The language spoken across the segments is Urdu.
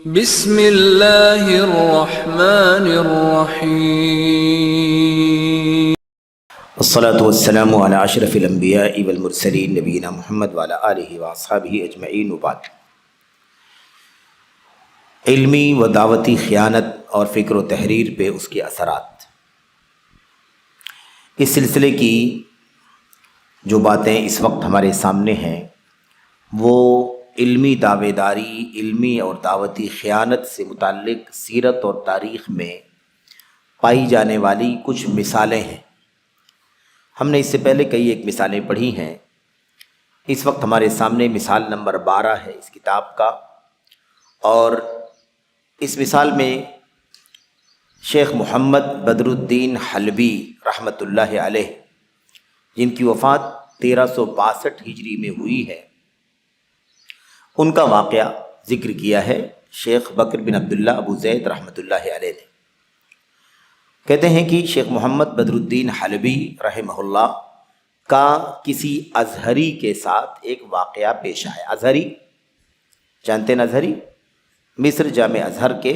بسم اللہ الرحمن الرحیم الصلاة والسلام علی اشرف الانبیاء والمرسلین نبینا محمد وعلی آلہ واصحابہ اجمعین وبعد۔ علمی و دعوتی خیانت اور فکر و تحریر پہ اس کے اثرات، اس سلسلے کی جو باتیں اس وقت ہمارے سامنے ہیں وہ علمی دعوے داری، علمی اور دعوتی خیانت سے متعلق سیرت اور تاریخ میں پائی جانے والی کچھ مثالیں ہیں۔ ہم نے اس سے پہلے کئی ایک مثالیں پڑھی ہیں۔ اس وقت ہمارے سامنے مثال نمبر 12 ہے اس کتاب کا، اور اس مثال میں شیخ محمد بدر الدین حلبی رحمۃ اللہ علیہ، جن کی وفات 1362 ہجری میں ہوئی ہے، ان کا واقعہ ذکر کیا ہے شیخ بکر بن عبداللہ ابو زید رحمۃ اللہ علیہ نے۔ کہتے ہیں کہ شیخ محمد بدر الدین حلبی رحمہ اللہ کا کسی ازہری کے ساتھ ایک واقعہ پیش آیا۔ ازہری جانتے ہیں؟ ازہری مصر جامع ازہر کے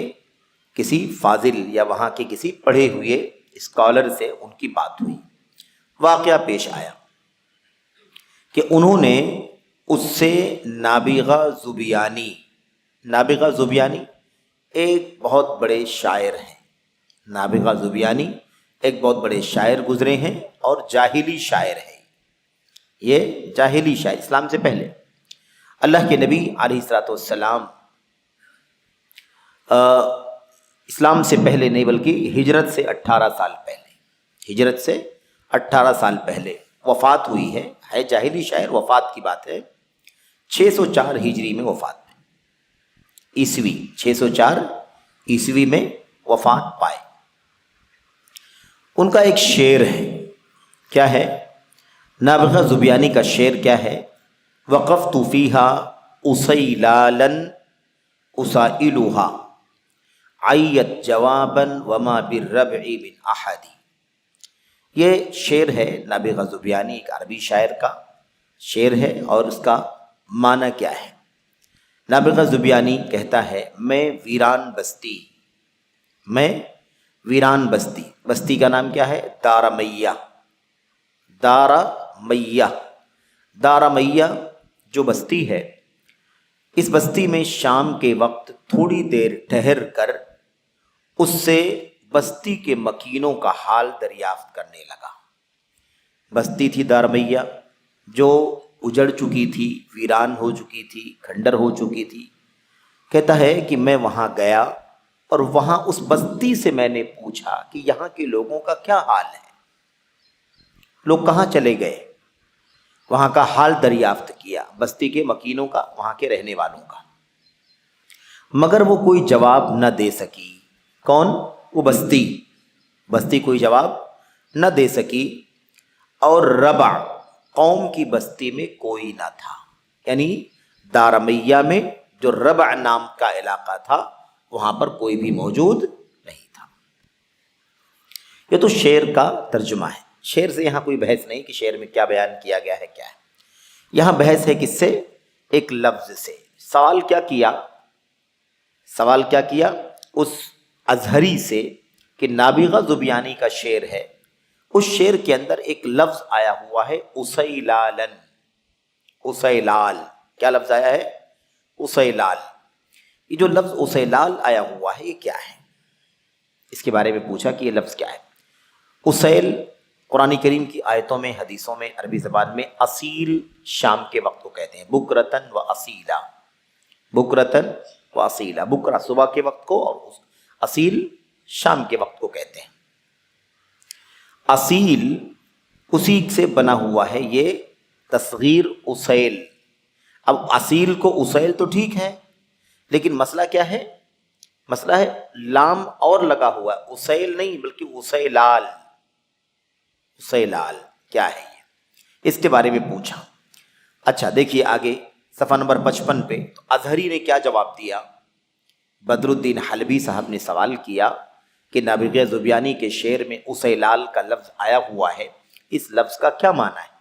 کسی فاضل یا وہاں کے کسی پڑھے ہوئے اسکالر سے ان کی بات ہوئی، واقعہ پیش آیا کہ انہوں نے اس سے نابغہ زبیانی ایک بہت بڑے شاعر ہیں، نابغہ زبیانی ایک بہت بڑے شاعر گزرے ہیں، اور جاہلی شاعر ہیں۔ یہ جاہلی شاعر اسلام سے پہلے، اللہ کے نبی علیہ الصلوۃ والسلام اسلام سے پہلے نہیں بلکہ ہجرت سے 18 سال پہلے وفات ہوئی ہے جاہلی شاعر، وفات کی بات ہے 604 ہجری میں وفات ہے، 604 عیسوی میں وفات پائے۔ ان کا ایک شعر ہے، کیا ہے؟ نابغہ زبیانی کا شعر کیا ہے؟ وقفت فیہا اسیلالا اسائلھا عیت جوابا وما بالربع من احد۔ یہ شعر ہے نابغہ زبیانی، ایک عربی شاعر کا شعر ہے، اور اس کا معنی کیا ہے؟ نابغہ زبیانی کہتا ہے، میں ویران بستی کا نام کیا ہے؟ دارا میہ جو بستی ہے، اس بستی میں شام کے وقت تھوڑی دیر ٹھہر کر اس سے بستی کے مکینوں کا حال دریافت کرنے لگا۔ بستی تھی دارمیہ جو اجڑ چکی تھی، ویران ہو چکی تھی، کھنڈر ہو چکی تھی۔ کہتا ہے کہ میں وہاں گیا اور وہاں اس بستی سے میں نے پوچھا کہ یہاں کے لوگوں کا کیا حال ہے، لوگ کہاں چلے گئے، وہاں کا حال دریافت کیا، بستی کے مکینوں کا، وہاں کے رہنے والوں کا، مگر وہ کوئی جواب نہ دے سکی۔ کون؟ وہ بستی کوئی جواب نہ دے سکی، اور ربع قوم کی بستی میں کوئی نہ تھا، یعنی دارمیہ میں جو ربع نام کا علاقہ تھا وہاں پر کوئی بھی موجود نہیں تھا۔ یہ تو شعر کا ترجمہ ہے، شعر سے یہاں کوئی بحث نہیں کہ شعر میں کیا بیان کیا گیا ہے، کیا ہے یہاں بحث ہے، کس سے؟ ایک لفظ سے۔ سوال کیا کیا اس ازہری سے کہ نابغہ زبیانی کا شعر ہے، اس شعر کے اندر ایک لفظ آیا ہوا ہے اسیلال۔ کیا لفظ آیا ہے؟ اسیلال۔ یہ جو لفظ اسیلال آیا ہوا ہے یہ کیا ہے؟ اس کے بارے میں پوچھا کہ یہ لفظ کیا ہے۔ اسیل قرآن کریم کی آیتوں میں، حدیثوں میں، عربی زبان میں اصیل شام کے وقت کو کہتے ہیں، بکرتن و اصیلا، بکرا صبح کے وقت کو، اور اصیل شام کے وقت کو کہتے ہیں۔ اصیل اسی سے بنا ہوا ہے یہ تصغیر اسیل۔ اب اصیل کو اسیل تو ٹھیک ہے، لیکن مسئلہ کیا ہے؟ مسئلہ ہے لام اور لگا ہوا ہے، اسیل نہیں بلکہ اسیلال کیا ہے یہ؟ اس کے بارے میں پوچھا۔ اچھا دیکھیے آگے صفحہ نمبر 55 پہ تو ازہری نے کیا جواب دیا؟ بدر الدین حلبی صاحب نے سوال کیا کہ نابغہ زبیانی کے شعر میں اسیلال کا لفظ آیا ہوا ہے، اس لفظ کا کیا معنی ہے؟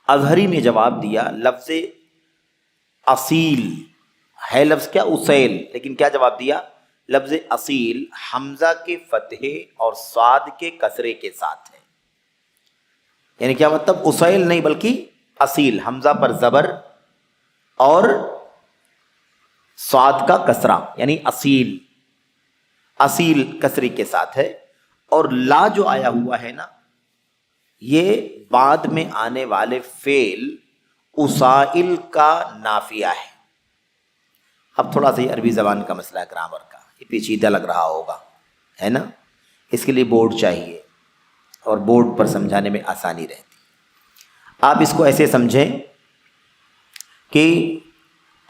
ازہری نے جواب دیا، لفظ اصیل ہے لفظ کیا؟ اسیل، لیکن کیا جواب دیا؟ لفظ اصیل حمزہ کے فتحے اور صاد کے کسرے کے ساتھ ہے. یعنی کیا مطلب؟ اسیل نہیں بلکہ اصیل، حمزہ پر زبر اور صاد کا کسرہ، یعنی اصیل. اصیل کسری کے ساتھ ہے. اور لا جو آیا ہوا ہے نا، یہ بعد میں آنے والے فعل اسائل کا نافیہ ہے. اب تھوڑا سا یہ عربی زبان کا مسئلہ ہے، گرامر کا، یہ پیچیدہ لگ رہا ہوگا، ہے نا؟ اس کے لیے بورڈ چاہیے اور بورڈ پر سمجھانے میں آسانی رہتی. آپ اس کو ایسے سمجھیں کہ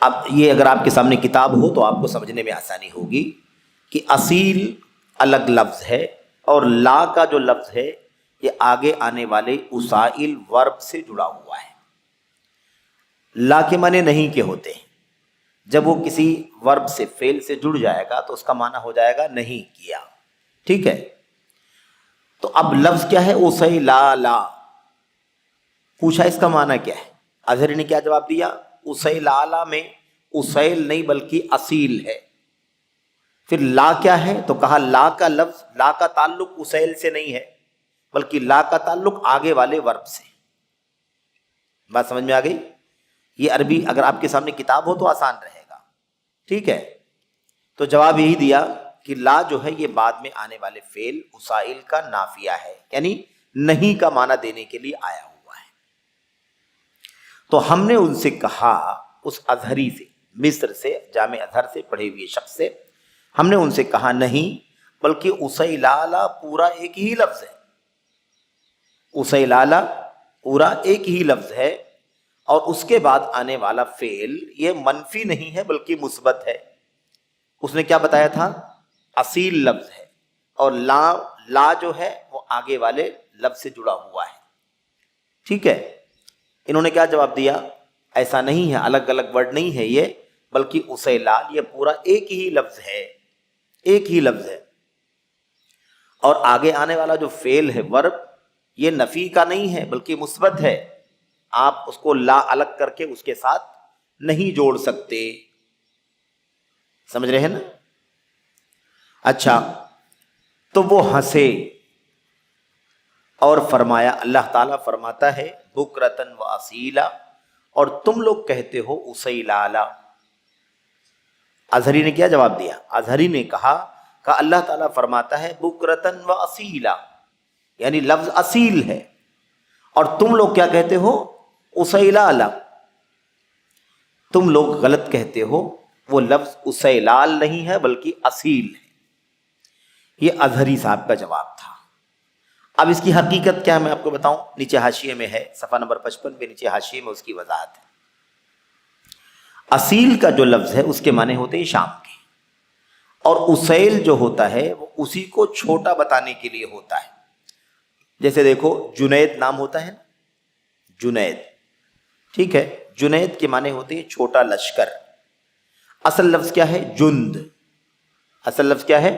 اب یہ اگر آپ کے سامنے کتاب ہو تو آپ کو سمجھنے میں آسانی ہوگی کہ اصیل الگ لفظ ہے اور لا کا جو لفظ ہے یہ آگے آنے والے اسائل ورب سے جڑا ہوا ہے. لا کے معنی نہیں کے ہوتے ہیں. جب وہ کسی ورب سے فعل سے جڑ جائے گا تو اس کا معنی ہو جائے گا نہیں کیا. ٹھیک ہے؟ تو اب لفظ کیا ہے؟ اسیلالا. پوچھا اس کا معنی کیا ہے؟ اظہری نے کیا جواب دیا؟ اسیلالا میں اسیل نہیں بلکہ اصیل ہے. پھر لا کیا ہے؟ تو کہا لا کا لفظ، لا کا تعلق اسیل سے نہیں ہے بلکہ لا کا تعلق آگے والے ورب سے. بات سمجھ میں آ گئی؟ یہ عربی اگر آپ کے سامنے کتاب ہو تو آسان رہے گا. ٹھیک ہے؟ تو جواب یہی دیا کہ لا جو ہے یہ بعد میں آنے والے فعل اسائل کا نافیہ ہے، یعنی نہیں کا معنی دینے کے لیے آیا ہوا ہے. تو ہم نے ان سے کہا، اس ازہری سے، مصر سے، جامع ازہر سے پڑھے ہوئے شخص سے، ہم نے ان سے کہا نہیں بلکہ اسیلالا پورا ایک ہی لفظ ہے. اسیلالا پورا ایک ہی لفظ ہے اور اس کے بعد آنے والا فعل یہ منفی نہیں ہے بلکہ مثبت ہے. اس نے کیا بتایا تھا؟ اصیل لفظ ہے اور لا جو ہے وہ آگے والے لفظ سے جڑا ہوا ہے. ٹھیک ہے؟ انہوں نے کیا جواب دیا؟ ایسا نہیں ہے، الگ الگ ورڈ نہیں ہے یہ، بلکہ اسیلال یہ پورا ایک ہی لفظ ہے، ایک ہی لفظ ہے. اور آگے آنے والا جو فعل ہے ورب، یہ نفی کا نہیں ہے بلکہ مثبت ہے. آپ اس کو لا الگ کر کے اس کے ساتھ نہیں جوڑ سکتے. سمجھ رہے ہیں نا؟ اچھا، تو وہ ہنسے اور فرمایا، اللہ تعالیٰ فرماتا ہے بکرتن و اصیلا، اور تم لوگ کہتے ہو اسیلالا. اظہری نے کیا جواب دیا؟ اظہری نے کہا کہ اللہ تعالیٰ فرماتا ہے بکرتن و اصیلا، یعنی لفظ اصیل ہے، اور تم لوگ کیا کہتے ہو؟ اسیلالا. تم لوگ غلط کہتے ہو، وہ لفظ اسیلال نہیں ہے بلکہ اصیل ہے. یہ اظہری صاحب کا جواب تھا. اب اس کی حقیقت کیا ہے میں آپ کو بتاؤں. نیچے حاشیے میں ہے، صفحہ نمبر 55 پہ نیچے حاشیے میں اس کی وضاحت ہے. اصیل کا جو لفظ ہے اس کے معنی ہوتے ہیں شام کے، اور اسیل جو ہوتا ہے وہ اسی کو چھوٹا بتانے کے لیے ہوتا ہے. جیسے دیکھو جنید نام ہوتا ہے نا، جنید. ٹھیک ہے؟ جنید کے معنی ہوتے ہیں چھوٹا لشکر. اصل لفظ کیا ہے؟ جند. اصل لفظ کیا ہے؟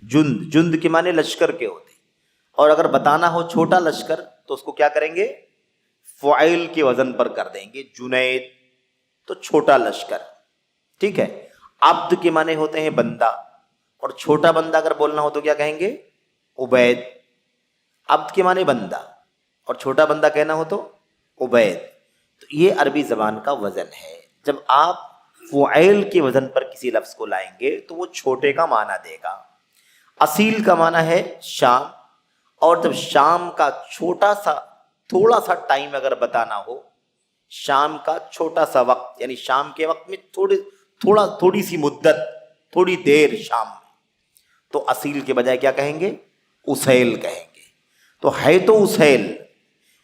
جند. جند کے معنی لشکر کے ہوتے ہیں. اور اگر بتانا ہو چھوٹا لشکر تو اس کو کیا کریں گے؟ فعیل کے وزن پر کر دیں گے. جنید تو چھوٹا لشکر. ٹھیک ہے؟ عبد کے معنی ہوتے ہیں بندہ، اور چھوٹا بندہ اگر بولنا ہو تو کیا کہیں گے؟ عبید. عبد کے معنی بندہ اور چھوٹا بندہ کہنا ہو تو عبید. تو یہ عربی زبان کا وزن ہے. جب آپ فعیل کے وزن پر کسی لفظ کو لائیں گے تو وہ چھوٹے کا معنی دے گا. اصیل کا معنی ہے شام، اور جب شام کا چھوٹا سا تھوڑا سا ٹائم اگر بتانا ہو، شام کا چھوٹا سا وقت، یعنی شام کے وقت میں تھوڑی سی مدت، تھوڑی دیر شام میں، تو اصیل کے بجائے کیا کہیں گے؟ اسیل کہیں گے. تو ہے تو اسیل،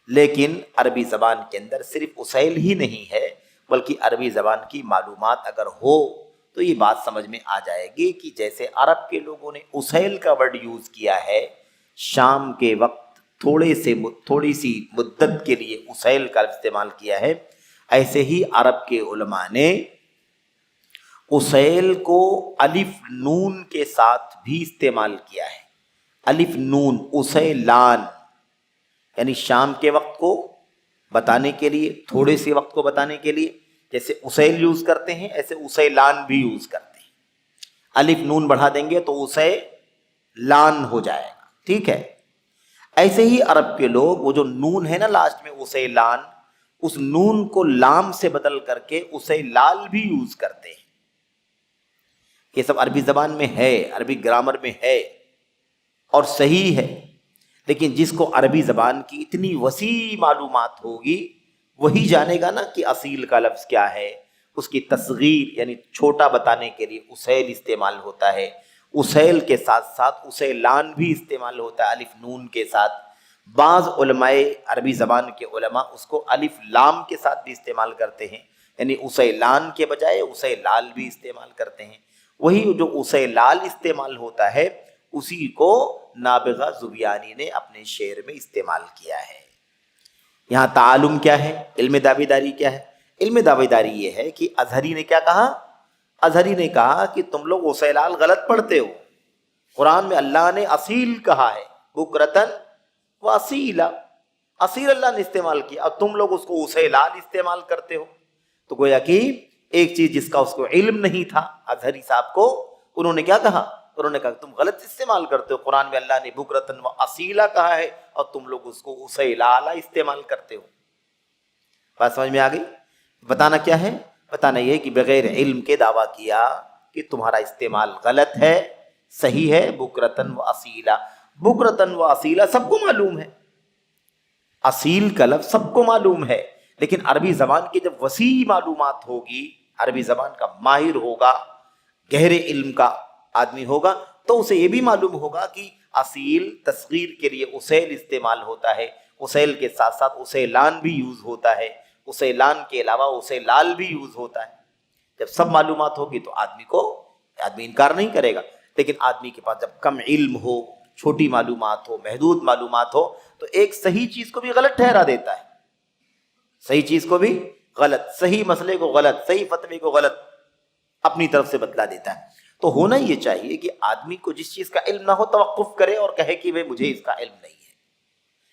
لیکن عربی زبان کے اندر صرف اسیل ہی نہیں ہے بلکہ عربی زبان کی معلومات اگر ہو تو یہ بات سمجھ میں آ جائے گی کہ جیسے عرب کے لوگوں نے اسیل کا ورڈ یوز کیا ہے شام کے وقت تھوڑی سی مدت کے لیے اسیل کا استعمال کیا ہے، ایسے ہی عرب کے علماء نے اسیل کو الف نون کے ساتھ بھی استعمال کیا ہے. الف نون، اسیلان، یعنی شام کے وقت کو بتانے کے لیے، تھوڑے سے وقت کو بتانے کے لیے، جیسے اسیل یوز کرتے ہیں ایسے اسیلان بھی یوز کرتے ہیں. الف نون بڑھا دیں گے تو اسیلان ہو جائے گا. ٹھیک ہے. ایسے ہی عرب کے لوگ وہ جو نون ہے نا لاسٹ میں اسیلان، اس نون کو لام سے بدل کر کے اسیلال بھی یوز کرتے ہیں. یہ سب عربی زبان میں ہے، عربی گرامر میں ہے اور صحیح ہے. لیکن جس کو عربی زبان کی اتنی وسیع معلومات ہوگی وہی جانے گا نا کہ اصیل کا لفظ کیا ہے. اس کی تصغیر یعنی چھوٹا بتانے کے لیے اسیل استعمال ہوتا ہے. اسیل کے ساتھ ساتھ اسیلان بھی استعمال ہوتا ہے الف نون کے ساتھ. بعض علماء عربی زبان کے علماء اس کو الف لام کے ساتھ بھی استعمال کرتے ہیں، یعنی اسیلان کے بجائے اسیلال بھی استعمال کرتے ہیں. وہی جو اسیلال استعمال ہوتا ہے اسی کو نابغہ زبیانی نے اپنے شعر میں استعمال کیا ہے. یہاں تعالم کیا ہے، علم دعویداری کیا ہے؟ علم دعویداری یہ ہے کہ ازہری نے کیا کہا؟ ازہری نے کہا کہ تم لوگ اسیلال غلط پڑھتے ہو. قرآن میں اللہ نے اصیل کہا ہے، بکرتن و اصیلا، اصیل اللہ نے استعمال کیا اور تم لوگ اس کو اسیلال استعمال کرتے ہو. تو گویا کہ ایک چیز جس کا اس کو علم نہیں تھا ازہری صاحب کو، انہوں نے کیا کہا؟ انہوں نے کہا تم غلط استعمال کرتے ہو. قرآن میں اللہ نے بکرتن و اصیلا کہا ہے اور تم لوگ اس کو اسیلالا استعمال کرتے ہو. بات سمجھ میں آ گئی؟ بتانا کیا ہے؟ بتانا یہ کہ بغیر علم کے دعویٰ کیا کہ تمہارا استعمال غلط ہے. صحیح ہے بکرتن و اصیلا. بکرتن و اصیلا سب کو معلوم ہے، اصیل کا لفظ سب کو معلوم ہے. لیکن عربی زبان کی جب وسیع معلومات ہوگی، عربی زبان کا ماہر ہوگا، گہرے علم کا آدمی ہوگا، تو اسے یہ بھی معلوم ہوگا کہ اصیل تصغیر کے لیے اسیل استعمال ہوتا ہے. اسیل کے ساتھ ساتھ اسیلان بھی یوز ہوتا ہے. اسیلان کے علاوہ اسیلال بھی یوز ہوتا ہے. جب سب معلومات ہوگی تو آدمی انکار نہیں کرے گا. لیکن آدمی کے پاس جب کم علم ہو، چھوٹی معلومات ہو، محدود معلومات ہو، تو ایک صحیح چیز کو بھی غلط ٹھہرا دیتا ہے. صحیح چیز کو بھی غلط، صحیح مسئلے کو غلط، صحیح فتوے کو غلط اپنی طرف سے بتلا دیتا ہے. تو ہونا یہ چاہیے کہ آدمی کو جس چیز کا علم نہ ہو توقف کرے اور کہے کہ مجھے اس کا علم نہیں ہے،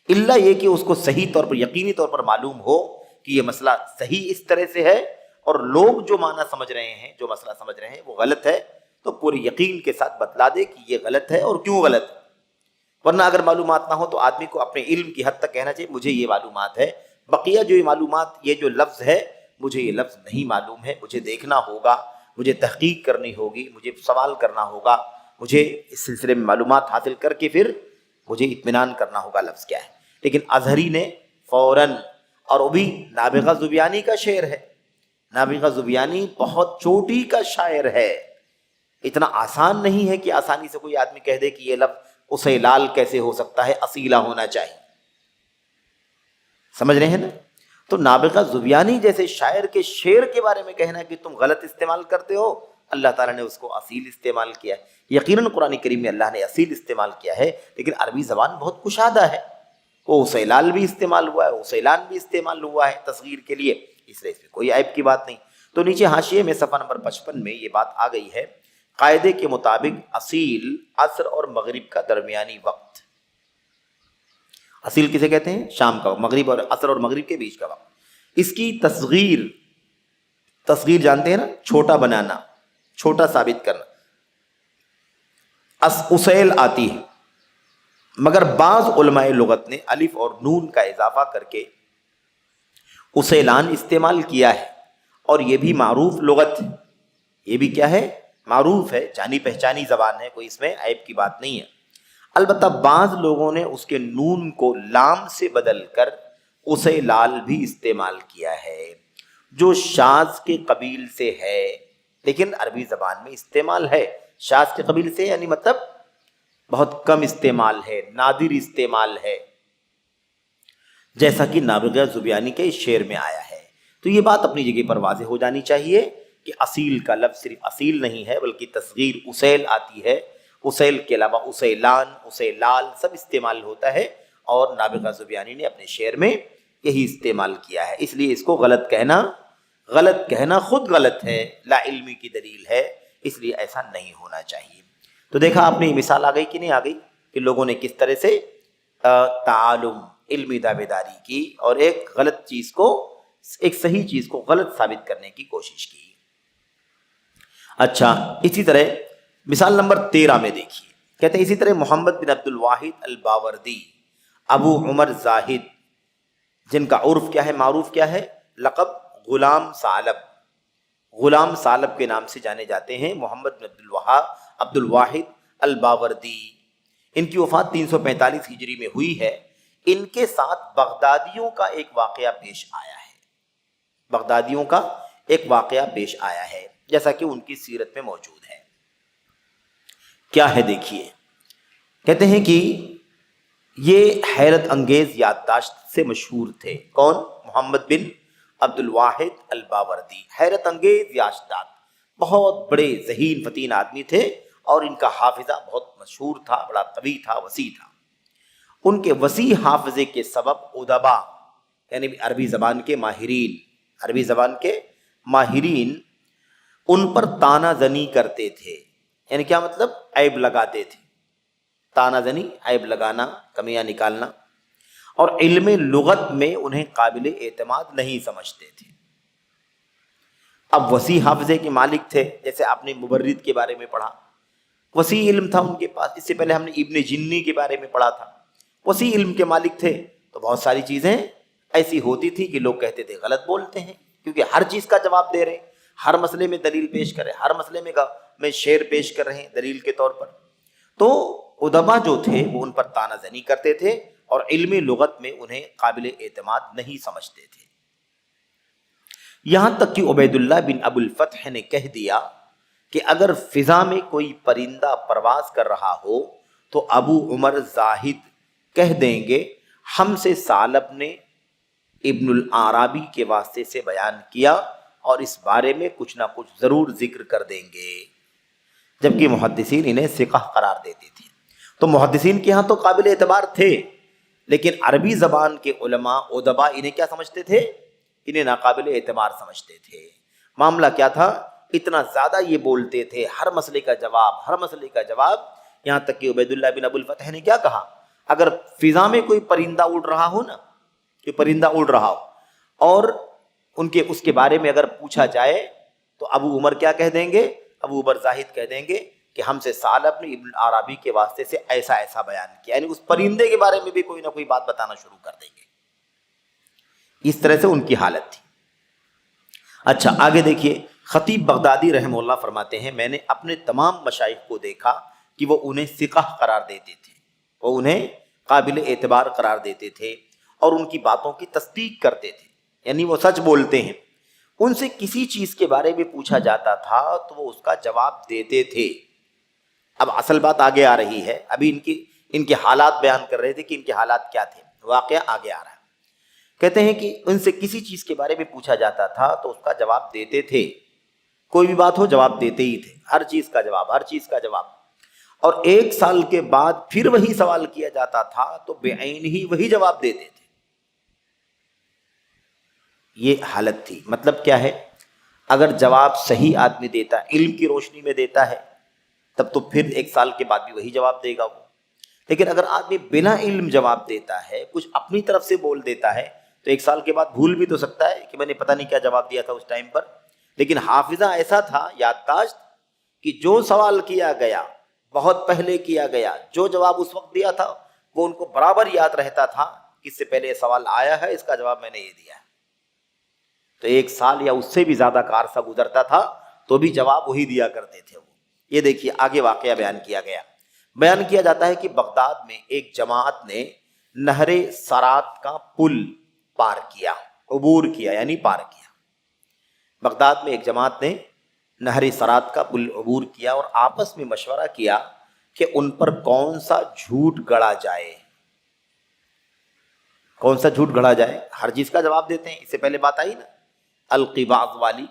الا یہ کہ اس کو صحیح طور پر، یقینی طور پر معلوم ہو کہ یہ مسئلہ صحیح اس طرح سے ہے اور لوگ جو معنی سمجھ رہے ہیں، جو مسئلہ سمجھ رہے ہیں وہ غلط ہے، تو پوری یقین کے ساتھ بتلا دے کہ یہ غلط ہے اور کیوں غلط ہے. ورنہ اگر معلومات نہ ہو تو آدمی کو اپنے علم کی حد تک کہنا چاہیے مجھے یہ معلومات ہے، بقیہ جو یہ معلومات، یہ جو لفظ ہے مجھے یہ لفظ نہیں معلوم ہے، مجھے دیکھنا ہوگا، مجھے تحقیق کرنی ہوگی، مجھے سوال کرنا ہوگا، مجھے اس سلسلے میں معلومات حاصل کر کے پھر مجھے اطمینان کرنا ہوگا لفظ کیا ہے. لیکن ازہری نے فوراً، اور وہ بھی نابغہ زبیانی کا شعر ہے. نابغہ زبیانی بہت چوٹی کا شاعر ہے. اتنا آسان نہیں ہے کہ آسانی سے کوئی آدمی کہہ دے کہ یہ لفظ اسیلال کیسے ہو سکتا ہے، اصیلا ہونا چاہیے. سمجھ رہے ہیں نا؟ تو نابغہ زبیانی جیسے شاعر کے شعر کے بارے میں کہنا کہ تم غلط استعمال کرتے ہو، اللہ تعالیٰ نے اس کو اصیل استعمال کیا ہے. یقیناً قرآن کریم میں اللہ نے اصیل استعمال کیا ہے، لیکن عربی زبان بہت کشادہ ہے. وہ اسیلال بھی استعمال ہوا ہے، اسیلان بھی استعمال ہوا ہے تصغیر کے لیے، اس لیے اس میں کوئی عیب کی بات نہیں. تو نیچے حاشیے میں صفحہ نمبر 55 میں یہ بات آ گئی ہے، قاعدے کے مطابق اصیل عصر اور مغرب کا درمیانی وقت. اصیل کسے کہتے ہیں؟ شام کا وقت، مغرب اور عصر اور مغرب کے بیچ کا وقت. اس کی تصغیر جانتے ہیں نا، چھوٹا بنانا، چھوٹا ثابت کرنا، اسیل آتی ہے. مگر بعض علماء لغت نے الف اور نون کا اضافہ کر کے اسیلان استعمال کیا ہے، اور یہ بھی معروف لغت ہے. یہ بھی کیا ہے؟ معروف ہے، جانی پہچانی زبان ہے، کوئی اس میں عیب کی بات نہیں ہے. البتہ بعض لوگوں نے اس کے نون کو لام سے بدل کر اسیلال بھی استعمال کیا ہے، جو شاذ کے قبیل سے ہے، لیکن عربی زبان میں استعمال ہے. شاذ کے قبیل سے یعنی مطلب بہت کم استعمال ہے، نادر استعمال ہے، جیسا کہ نابغہ زبیانی کے اس شعر میں آیا ہے. تو یہ بات اپنی جگہ پر واضح ہو جانی چاہیے کہ اصیل کا لفظ صرف اصیل نہیں ہے، بلکہ تصغیر اسیل آتی ہے. اسیل کے علاوہ اسیلان، اسیلال سب استعمال ہوتا ہے، اور نابغہ زبیانی نے اپنے شعر میں یہی استعمال کیا ہے. اس لیے اس کو غلط کہنا خود غلط ہے، لا علمی کی دلیل ہے. اس لیے ایسا نہیں ہونا چاہیے. تو دیکھا آپ نے مثال آ گئی کہ نہیں آ گئی کہ لوگوں نے کس طرح سے تعالم، علمی دعویداری کی اور ایک غلط چیز کو ایک صحیح چیز کو غلط ثابت کرنے کی کوشش کی۔ اچھا، اسی طرح مثال نمبر 13 میں دیکھیے، کہتے ہیں اسی طرح محمد بن عبد الواحد الباوردی، ابو عمر زاہد، جن کا عرف کیا ہے، معروف کیا ہے، لقب غلام ثعلب، غلام ثعلب کے نام سے جانے جاتے ہیں، محمد بن عبد الواحد الباوردی، ان کی وفات 345 ہجری میں ہوئی ہے۔ ان کے ساتھ بغدادیوں کا ایک واقعہ پیش آیا ہے، بغدادیوں کا ایک واقعہ پیش آیا ہے، جیسا کہ ان کی سیرت میں موجود ہے۔ کیا ہے دیکھیے، کہتے ہیں کہ یہ حیرت انگیز یادداشت سے مشہور تھے۔ کون؟ محمد بن عبد الواحد الباوردی، حیرت انگیز یادداشت، بہت بڑے ذہین فطین آدمی تھے، اور ان کا حافظہ بہت مشہور تھا، بڑا قوی تھا، وسیع تھا۔ ان کے وسیع حافظے کے سبب ادبا، یعنی عربی زبان کے ماہرین، عربی زبان کے ماہرین ان پر تانا زنی کرتے تھے، یعنی کیا مطلب؟ عیب لگاتے تھے، تانا زنی، عیب لگانا، کمیاں نکالنا، اور علم لغت میں انہیں قابل اعتماد نہیں سمجھتے تھے۔ اب وسیع حافظے کے مالک تھے، جیسے آپ نے مبرد کے بارے میں پڑھا، وسیع علم تھا ان کے پاس، اس سے پہلے ہم نے ابن جنی کے بارے میں پڑھا تھا، وسیع علم کے مالک تھے، تو بہت ساری چیزیں ایسی ہوتی تھی کہ لوگ کہتے تھے غلط بولتے ہیں، کیونکہ ہر چیز کا جواب دے رہے ہیں، ہر مسئلے میں دلیل پیش کر رہے ہیں، ہر مسئلے میں شعر پیش کر رہے ہیں دلیل کے طور پر۔ تو ادبا جو تھے وہ ان پر تانا زنی کرتے تھے، اور علم لغت میں انہیں قابل اعتماد نہیں سمجھتے تھے۔ یہاں تک کہ عبید اللہ بن ابو الفتح نے کہہ دیا کہ اگر فضا میں کوئی پرندہ پرواز کر رہا ہو تو ابو عمر زاہد کہہ دیں گے ہم سے ثعلب نے ابن العرابی کے واسطے سے بیان کیا، اور اس بارے میں کچھ نہ کچھ ضرور ذکر کر دیں گے، جبکہ محدثین انہیں ثقہ قرار دیتے تھے۔ تو محدثین کے ہاں تو قابل اعتبار تھے، لیکن عربی زبان کے علماء ادبا انہیں کیا سمجھتے تھے؟ انہیں ناقابل اعتبار سمجھتے تھے۔ معاملہ کیا تھا؟ اتنا زیادہ یہ بولتے تھے، ہر مسئلے کا جواب، ہر مسئلے کا جواب، یہاں تک کہ عبید اللہ بن ابو الفتح نے کیا کہا؟ اگر فضا میں کوئی پرندہ اڑ رہا ہو نا، کوئی پرندہ اڑ رہا ہو اور اس کے بارے میں اگر پوچھا جائے تو ابو عمر کیا کہہ دیں گے؟ ابو عمر زاہد کہہ دیں گے کہ ہم سے ثعلب نے ابن عرابی کے واسطے سے ایسا ایسا بیان کیا، یعنی اس پرندے کے بارے میں بھی کوئی نہ کوئی بات بتانا شروع کر دیں گے۔ اس طرح سے ان کی حالت تھی۔ اچھا آگے دیکھیے، خطیب بغدادی رحمہ اللہ فرماتے ہیں میں نے اپنے تمام مشائخ کو دیکھا کہ وہ انہیں ثقہ قرار دیتے تھے، وہ انہیں قابل اعتبار قرار دیتے تھے اور ان کی باتوں کی تصدیق کرتے تھے، یعنی وہ سچ بولتے ہیں۔ ان سے کسی چیز کے بارے میں پوچھا جاتا تھا تو وہ اس کا جواب دیتے تھے۔ اب اصل بات آگے آ رہی ہے، ابھی ان کے حالات بیان کر رہے تھے کہ ان کے حالات کیا تھے، واقعہ آگے آ رہا ہے۔ کہتے ہیں کہ ان سے کسی چیز کے بارے میں پوچھا جاتا تھا تو اس کا جواب دیتے تھے، کوئی بھی بات ہو جواب دیتے ہی تھے، ہر چیز کا جواب، ہر چیز کا جواب۔ اور 1 سال کے بعد پھر وہی سوال کیا جاتا تھا تو بے عین ہی وہی جواب دیتے تھے۔ یہ حالت تھی۔ مطلب کیا ہے؟ اگر جواب صحیح آدمی دیتا ہے، علم کی روشنی میں دیتا ہے، تب تو پھر 1 سال کے بعد بھی وہی جواب دے گا وہ۔ لیکن اگر آدمی بنا علم جواب دیتا ہے، کچھ اپنی طرف سے بول دیتا ہے، تو 1 سال کے بعد بھول بھی تو سکتا ہے کہ میں نے پتہ نہیں کیا جواب دیا تھا اس ٹائم پر۔ لیکن حافظہ ایسا تھا، یادداشت، کہ جو سوال کیا گیا بہت پہلے کیا گیا، جو جواب اس وقت دیا تھا وہ ان کو برابر یاد رہتا تھا کہ اس سے پہلے یہ سوال آیا ہے، اس کا جواب میں نے یہ دیا ہے۔ تو 1 سال یا اس سے بھی زیادہ کا عرصہ گزرتا تھا تو بھی جواب وہی دیا کرتے تھے وہ۔ یہ دیکھیے آگے واقعہ بیان کیا گیا۔ بیان کیا جاتا ہے کہ بغداد میں ایک جماعت نے نہر سرات کا پل پار کیا، عبور کیا، یعنی پار کیا۔ بغداد میں ایک جماعت نے نہر سرات کا پل عبور کیا اور آپس میں مشورہ کیا کہ ان پر کون سا جھوٹ گڑا جائے، کون سا جھوٹ گڑا جائے۔ ہر چیز کا جواب دیتے ہیں، اس سے پہلے بات آئی نا القی بعض والی،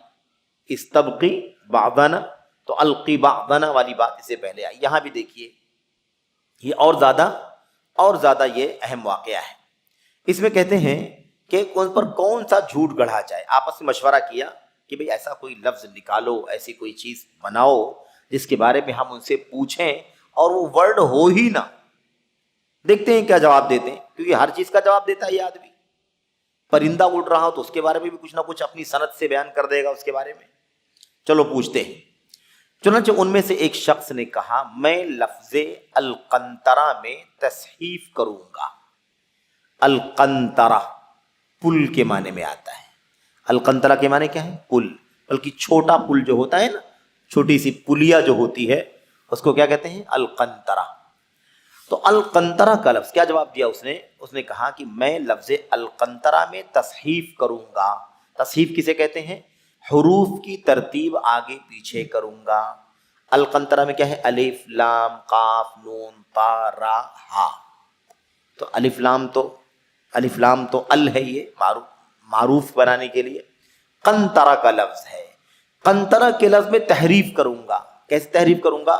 استبقی بعضنا، تو القی بعضنا والی بات اس سے پہلے آئی۔ یہاں بھی دیکھیے یہ اور زیادہ یہ اہم واقعہ ہے۔ اس میں کہتے ہیں کہ ان پر کون سا جھوٹ گڑھا جائے، آپس میں مشورہ کیا کہ بھئی ایسا کوئی لفظ نکالو، ایسی کوئی چیز بناؤ جس کے بارے میں ہم ان سے پوچھیں اور وہ ورڈ ہو ہی نہ۔ دیکھتے ہیں کیا جواب دیتے ہیں، کیونکہ ہر چیز کا جواب دیتا ہے یہ آدمی۔ پرندہ اڑ رہا ہو تو اس کے بارے میں بھی کچھ نہ کچھ اپنی صنعت سے بیان کر دے گا اس کے بارے میں. چلو پوچھتے ہیں. چنانچہ ان میں سے ایک شخص نے کہا میں لفظ القنطرہ میں تصحیف کروں گا. القنطرہ پل کے معنی میں آتا ہے. القنطرہ کے معنی کیا ہے؟ پل. بلکہ چھوٹا پل جو ہوتا ہے نا، چھوٹی سی پلیا جو ہوتی ہے اس کو کیا کہتے ہیں؟ القنطرہ. تو القنطرہ کا لفظ کیا جواب دیا اس نے کہا کہ میں لفظ القنطرہ میں تصحیف کروں گا. تصحیف کسے کہتے ہیں؟ حروف کی ترتیب آگے پیچھے کروں گا. القنطرہ میں کیا ہے؟ الف لام قاف نون تا را ہا. تو الف لام تو ال ہے، یہ معروف بنانے کے لیے. قنطرہ کا لفظ ہے. قنطرہ کے لفظ میں تحریف کروں گا. کیسے تحریف کروں گا؟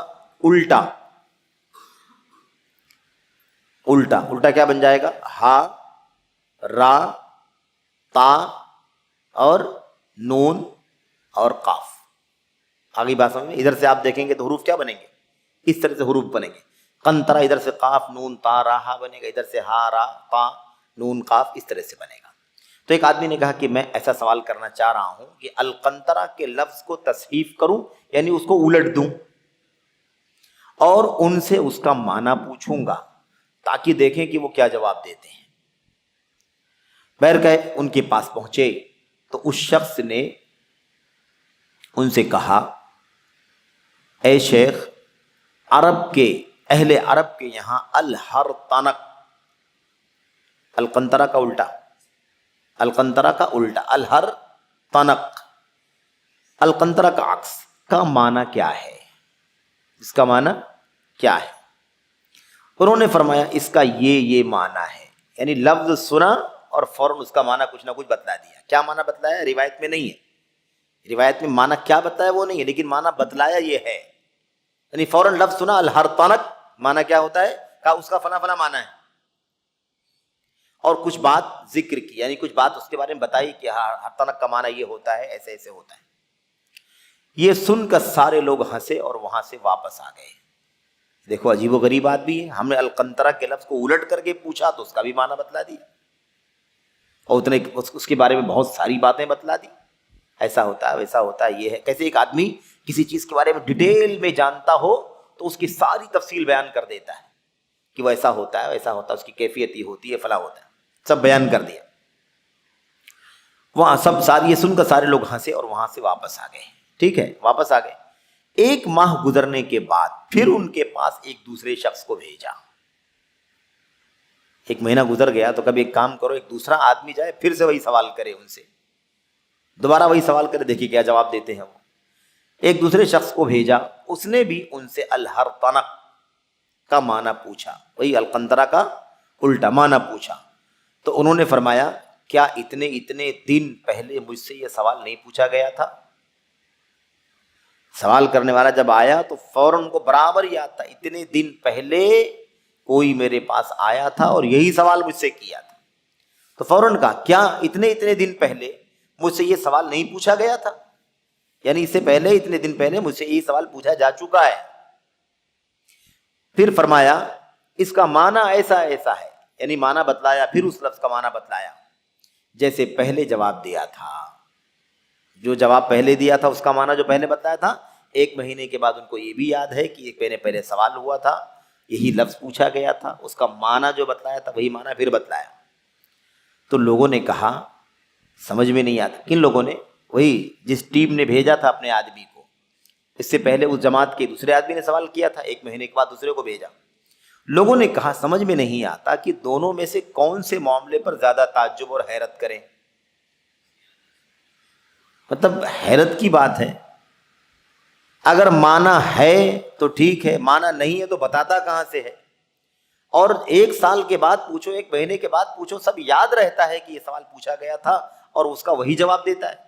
الٹا کیا بن جائے گا؟ ہا را تا اور نون اور قاف. آگے بات سمجھ میں؟ ادھر سے آپ دیکھیں گے تو حروف کیا بنیں گے؟ اس طرح سے حروف بنیں گے. قنطرہ ادھر سے قاف نون تا را ہا بنے گا، ادھر سے ہا را تا نون قاف، اس طرح سے بنے گا. تو ایک آدمی نے کہا کہ میں ایسا سوال کرنا چاہ رہا ہوں کہ القنطرہ کے لفظ کو تصحیف کروں، یعنی اس کو الٹ دوں اور ان سے اس کا معنی پوچھوں گا تاکہ دیکھیں کہ وہ کیا جواب دیتے ہیں. بہر کہ ان کے پاس پہنچے تو اس شخص نے ان سے کہا اے شیخ، اہل عرب کے یہاں الہرطنک، القنطرہ کا الٹا الہرطنک، القنطرہ کا عکس کا معنی کیا ہے؟ اس کا معنی کیا ہے؟ انہوں نے فرمایا اس کا یہ معنی ہے. یعنی لفظ سنا اور فوراً اس کا معنی کچھ نہ کچھ بتلا دیا. کیا معنی بتلایا؟ روایت میں نہیں ہے، روایت میں معنی کیا بتایا وہ نہیں ہے، لیکن معنی بتلایا یہ ہے. یعنی فوراً لفظ سنا الہرطنک، معنی کیا ہوتا ہے؟ کہا اس کا فلاں فلاں معنی ہے، اور کچھ بات ذکر کی، یعنی کچھ بات اس کے بارے میں بتائی کہ ہرطنک کا معنی یہ ہوتا ہے، ایسے ایسے ہوتا ہے. یہ سن کر سارے لوگ ہنسے اور وہاں سے واپس آ گئے. دیکھو عجیب و غریب بات بھی ہے، ہم نے القنطرہ کے لفظ کو الٹ کر کے پوچھا تو اس کا بھی معنی بتلا دیا، اور اتنے اس کے بارے میں بہت ساری باتیں بتلا دی. ایسا ہوتا ہے ویسا ہوتا ہے، یہ ہے. کیسے ایک آدمی کسی چیز کے بارے میں ڈیٹیل میں جانتا ہو تو اس کی ساری تفصیل بیان کر دیتا ہے کہ وہ ایسا ہوتا ہے ویسا ہوتا ہے، اس کی کیفیت یہ ہوتی ہے فلاں ہوتا ہے، سب بیان کر دیا. وہاں یہ سن کر سارے لوگ ہنسے اور وہاں سے واپس آ گئے. ٹھیک ہے، واپس آ گئے. 1 ماہ گزرنے کے بعد پھر ان کے پاس ایک دوسرے شخص کو بھیجا. 1 مہینہ گزر گیا تو کبھی ایک کام کرو، ایک دوسرا آدمی جائے پھر سے وہی سوال کرے، ان سے دوبارہ وہی سوال کرے، دیکھیے کیا جواب دیتے ہیں وہ. ایک دوسرے شخص کو بھیجا، اس نے بھی ان سے الہرطنک کا معنی پوچھا، وہی القنطرہ کا الٹا معنی پوچھا. تو انہوں نے فرمایا کیا اتنے دن پہلے مجھ سے یہ سوال نہیں پوچھا گیا تھا؟ سوال کرنے والا جب آیا تو فوراً کو برابر یاد تھا، اتنے دن پہلے کوئی میرے پاس آیا تھا اور یہی سوال مجھ سے کیا تھا. تو فوراً کہا کیا اتنے دن پہلے مجھ سے یہ سوال نہیں پوچھا گیا تھا؟ یعنی اس سے پہلے اتنے دن پہلے مجھ سے یہی سوال پوچھا جا چکا ہے. پھر فرمایا اس کا معنی ایسا ہے، یعنی معنی بتلایا، پھر اس لفظ کا معنی بتلایا جیسے پہلے جواب دیا تھا. جو جواب پہلے دیا تھا اس کا معنی جو پہلے بتلایا تھا، 1 مہینے کے بعد ان کو یہ بھی یاد ہے کہ ایک مہینے پہلے سوال ہوا تھا، یہی لفظ پوچھا گیا تھا، اس کا معنی جو بتلایا تھا وہی معنی پھر بتلایا. تو لوگوں نے کہا سمجھ میں نہیں آتا. کن لوگوں نے؟ وہی جس ٹیم نے بھیجا تھا اپنے آدمی کو. اس سے پہلے اس جماعت کے دوسرے آدمی نے سوال کیا تھا، 1 مہینے کے بعد دوسرے کو بھیجا. لوگوں نے کہا سمجھ میں نہیں آتا کہ دونوں میں سے کون سے معاملے پر زیادہ تعجب اور حیرت کریں. مطلب حیرت کی بات ہے. اگر معنی ہے تو ٹھیک ہے، معنی نہیں ہے تو بتاتا کہاں سے ہے؟ اور 1 سال کے بعد پوچھو، 1 مہینے کے بعد پوچھو، سب یاد رہتا ہے کہ یہ سوال پوچھا گیا تھا اور اس کا وہی جواب دیتا ہے.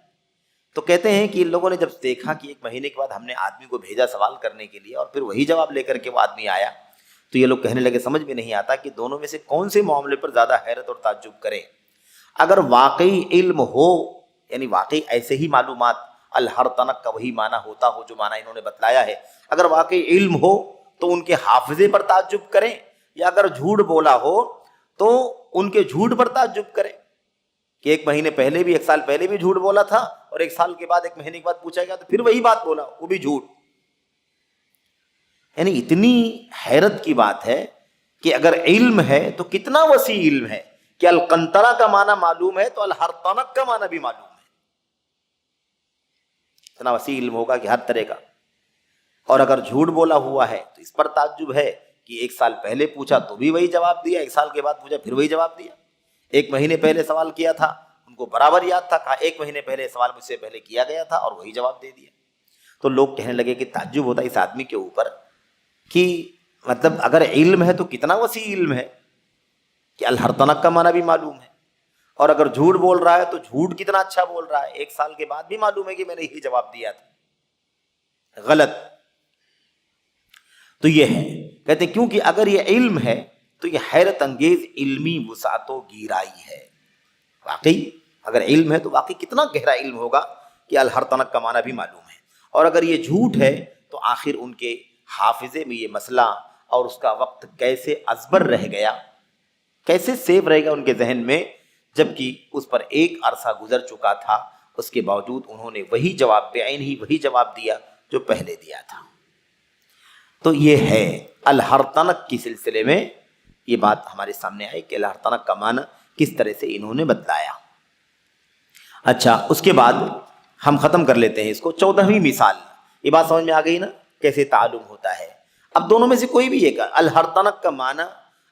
تو کہتے ہیں کہ ان لوگوں نے جب دیکھا کہ 1 مہینے کے بعد ہم نے آدمی کو بھیجا سوال کرنے کے لیے اور پھر وہی جواب لے کر کے وہ آدمی آیا، تو یہ لوگ کہنے لگے سمجھ میں نہیں آتا کہ دونوں میں سے کون سے معاملے پر زیادہ حیرت اور تعجب کریں. اگر واقعی علم ہو، یعنی واقعی ایسے ہی معلومات، الہرطنک کا وہی معنی ہوتا ہو جو معنی انہوں نے بتلایا ہے، اگر واقعی علم ہو تو ان کے حافظے پر تعجب کریں، یا اگر جھوٹ بولا ہو تو ان کے جھوٹ پر تعجب کریں. کہ 1 مہینے پہلے بھی 1 سال پہلے بھی جھوٹ بولا تھا اور 1 سال کے بعد 1 مہینے کے بعد پوچھا گیا تو پھر وہی بات بولا، وہ بھی جھوٹ. یعنی اتنی حیرت کی بات ہے کہ اگر علم ہے تو کتنا وسیع علم ہے کہ القنطرہ کا معنی معلوم ہے تو الحرطنک کا معنی بھی معلوم ہے. اتنا وسیع علم ہوگا کہ ہر طرح کا. اور اگر جھوٹ بولا ہوا ہے تو اس پر تعجب ہے کہ 1 سال پہلے پوچھا تو بھی وہی جواب دیا، 1 سال کے بعد پوچھا پھر وہی جواب دیا. 1 مہینے پہلے سوال کیا تھا، ان کو برابر یاد تھا، کہا 1 مہینے پہلے سوال مجھ سے پہلے کیا گیا تھا اور وہی جواب دے دیا. تو لوگ کہنے لگے کہ تعجب ہوتا ہے اس آدمی کے اوپر کہ مطلب اگر علم ہے تو کتنا وسیع علم ہے کہ الحرطنک کا معنی بھی معلوم ہے، اور اگر جھوٹ بول رہا ہے تو جھوٹ کتنا اچھا بول رہا ہے. 1 سال کے بعد بھی معلوم ہے کہ میں نے یہی جواب دیا تھا. غلط. تو یہ ہے، کہتے ہیں کیونکہ اگر یہ علم ہے تو یہ حیرت انگیز علمی وسعت و گہرائی ہے. واقعی اگر علم ہے تو واقعی کتنا گہرا علم ہوگا کہ الحرطنک کا معنی بھی معلوم ہے. اور اگر یہ جھوٹ ہے تو آخر ان کے حافظے میں یہ مسئلہ اور اس کا وقت کیسے ازبر رہ گیا، کیسے سیو رہے گا ان کے ذہن میں، جبکہ اس پر ایک عرصہ گزر چکا تھا. اس کے باوجود انہوں نے وہی جواب بعین ہی وہی جواب دیا جو پہلے دیا تھا. تو یہ ہے الحرطنک کی سلسلے میں یہ بات ہمارے سامنے آئی کہ الحرطنک کا معنی کس طرح سے انہوں نے بتلایا. اچھا، اس کے بعد ہم ختم کر لیتے ہیں اس کو. 14ویں مثال. یہ بات سمجھ میں آ گئی نا کیسے تعلم ہوتا ہے. اب دونوں میں سے کوئی بھی ایک، الحرطنک کا معنی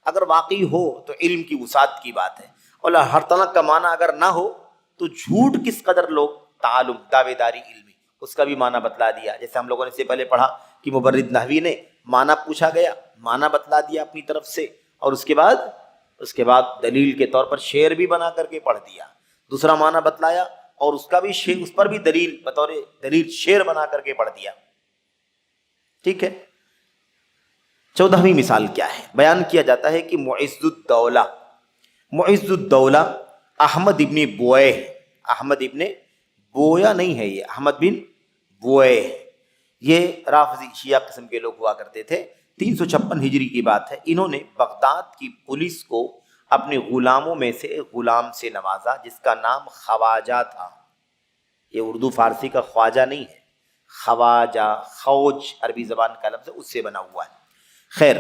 اگر واقعی ہو تو علم کی وسعت کی بات ہے، اور الحرطنک کا معنی اگر نہ ہو تو جھوٹ کس قدر لوگ تعلم دعوے داری علمی اس کا بھی معنی بتلا دیا. جیسے ہم لوگوں نے اس سے پہلے پڑھا کہ مبرد نحوی نے معنی پوچھا گیا، معنی بتلا دیا اپنی طرف سے، اور اس کے بعد دلیل کے طور پر شعر بھی بنا کر کے پڑھ دیا. دوسرا معنی بتلایا اور اس کا بھی شعر، اس پر بھی دلیل بطور دلیل شعر بنا کر کے پڑھ دیا. ٹھیک ہے. 14ویں مثال کیا ہے؟ بیان کیا جاتا ہے کہ معز الدولہ احمد ابن بوئے، احمد ابن بویا نہیں ہے، یہ احمد بن بوئے، یہ رافضی شیعہ قسم کے لوگ ہوا کرتے تھے. 356 ہجری کی بات ہے. انہوں نے بغداد کی پولیس کو اپنے غلاموں میں سے ایک غلام سے نوازا جس کا نام خواجہ تھا. یہ اردو فارسی کا خواجہ نہیں ہے، خواجہ، خوج عربی زبان کا لفظ ہے، اس سے بنا ہوا ہے. خیر،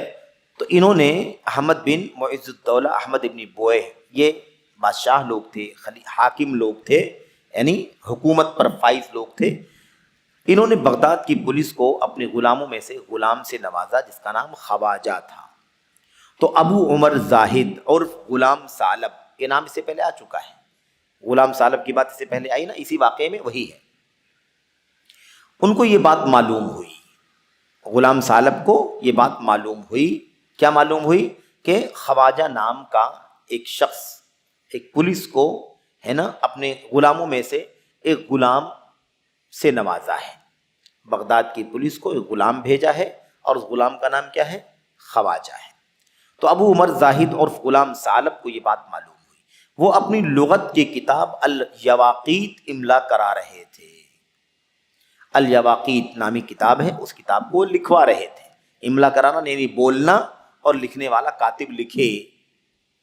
تو انہوں نے احمد بن معز الدولہ احمد ابن بوئے، یہ بادشاہ لوگ تھے، حاکم لوگ تھے، یعنی حکومت پر فائز لوگ تھے. انہوں نے بغداد کی پولیس کو اپنے غلاموں میں سے غلام سے نوازا جس کا نام خواجہ تھا. تو ابو عمر زاہد اور غلام ثعلب، یہ نام اس سے پہلے آ چکا ہے، غلام ثعلب کی بات اس سے پہلے آئی نا، اسی واقعے میں وہی ہے. ان کو یہ بات معلوم ہوئی، غلام ثعلب کو یہ بات معلوم ہوئی. کیا معلوم ہوئی؟ کہ خواجہ نام کا ایک شخص، ایک پولیس کو ہے نا اپنے غلاموں میں سے ایک غلام سے نوازا ہے. بغداد کی پولیس کو ایک غلام بھیجا ہے اور اس غلام کا نام کیا ہے؟ خواجہ ہے. تو ابو عمر زاہد اور غلام ثعلب کو یہ بات معلوم ہوئی. وہ اپنی لغت کی کتاب الیواقیت املا کرا رہے تھے. الیواقیت نامی کتاب ہے، اس کتاب کو لکھوا رہے تھے. املا کرانا یعنی بولنا اور لکھنے والا کاتب لکھے،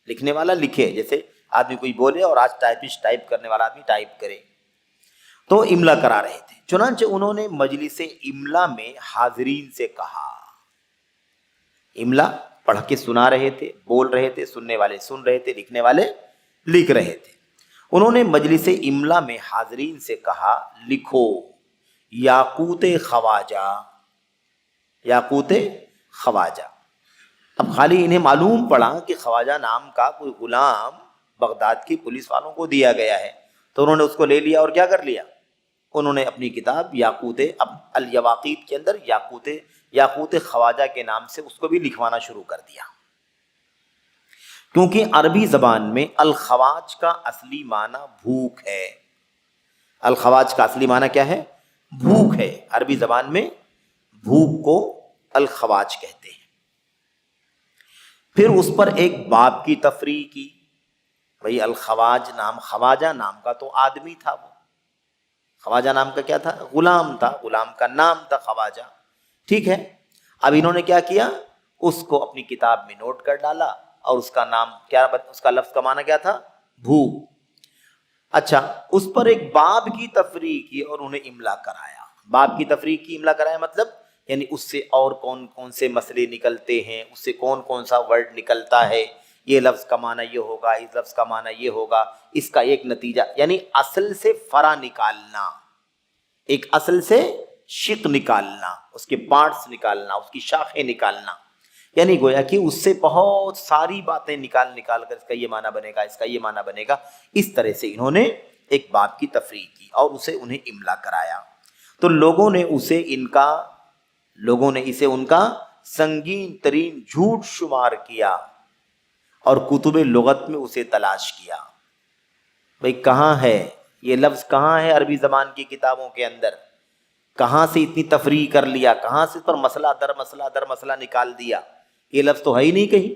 لکھنے والا لکھے، جیسے آدمی کوئی بولے اور آج ٹائپسٹ ٹائپ کرنے والا آدمی ٹائپ کرے. تو املا کرا رہے تھے. چنانچہ انہوں نے مجلس املا میں حاضرین سے کہا، املا پڑھ کے سنا رہے تھے، بول رہے تھے، سننے والے سن رہے تھے، لکھنے والے لکھ رہے تھے. انہوں نے مجلس املا میں حاضرین سے کہا، لکھو یاقوت خواجہ، یاقوت خواجہ. اب خالی انہیں معلوم پڑا کہ خواجہ نام کا کوئی غلام بغداد کی پولیس والوں کو دیا گیا ہے، تو انہوں نے اس کو لے لیا اور کیا کر لیا؟ انہوں نے اپنی کتاب یاقوت الیواقیت کے اندر یاقوت خواجہ کے نام سے اس کو بھی لکھوانا شروع کر دیا. کیونکہ عربی زبان میں الخواج کا اصلی معنی بھوک ہے. الخواج کا اصلی معنی کیا ہے؟ بھوک ہے. عربی زبان میں بھوک کو الخواج کہتے ہیں. پھر اس پر ایک باب کی تفریح کی. بھئی الخواج نام، خواجہ نام کا تو آدمی تھا، وہ خواجہ نام کا کیا تھا؟ غلام تھا، غلام کا نام تھا خواجہ. ٹھیک ہے. اب انہوں نے کیا کیا؟ اس کو اپنی کتاب میں نوٹ کر ڈالا، اور اس کا نام کیا، اس کا لفظ کا معنی کیا تھا؟ بھوک. اچھا، اس پر ایک باب کی تفریح کی اور انہیں املا کرایا. باب کی تفریح کی، املا کرایا مطلب یعنی اس سے اور کون کون سے مسئلے نکلتے ہیں، اس سے کون کون سا ورڈ نکلتا ہے، یہ لفظ کا معنی یہ ہوگا، اس لفظ کا معنی یہ ہوگا، اس کا ایک نتیجہ، یعنی اصل سے فرع نکالنا، ایک اصل سے شق نکالنا، اس کے پارٹس نکالنا، اس کی شاخیں نکالنا. یعنی گویا کہ اس سے بہت ساری باتیں نکال کر اس کا یہ معنی بنے گا، اس کا یہ معنی بنے گا. اس طرح سے انہوں نے ایک باب کی تفریح کی اور اسے انہیں املا کرایا. تو لوگوں نے اسے ان کا سنگین ترین جھوٹ شمار کیا اور کتب لغت میں اسے تلاش کیا. بھئی کہاں ہے یہ لفظ، کہاں ہے عربی زبان کی کتابوں کے اندر، کہاں سے اتنی تفریح کر لیا، کہاں سے اس پر مسئلہ در مسئلہ نکال دیا، یہ لفظ تو ہے ہی نہیں کہیں.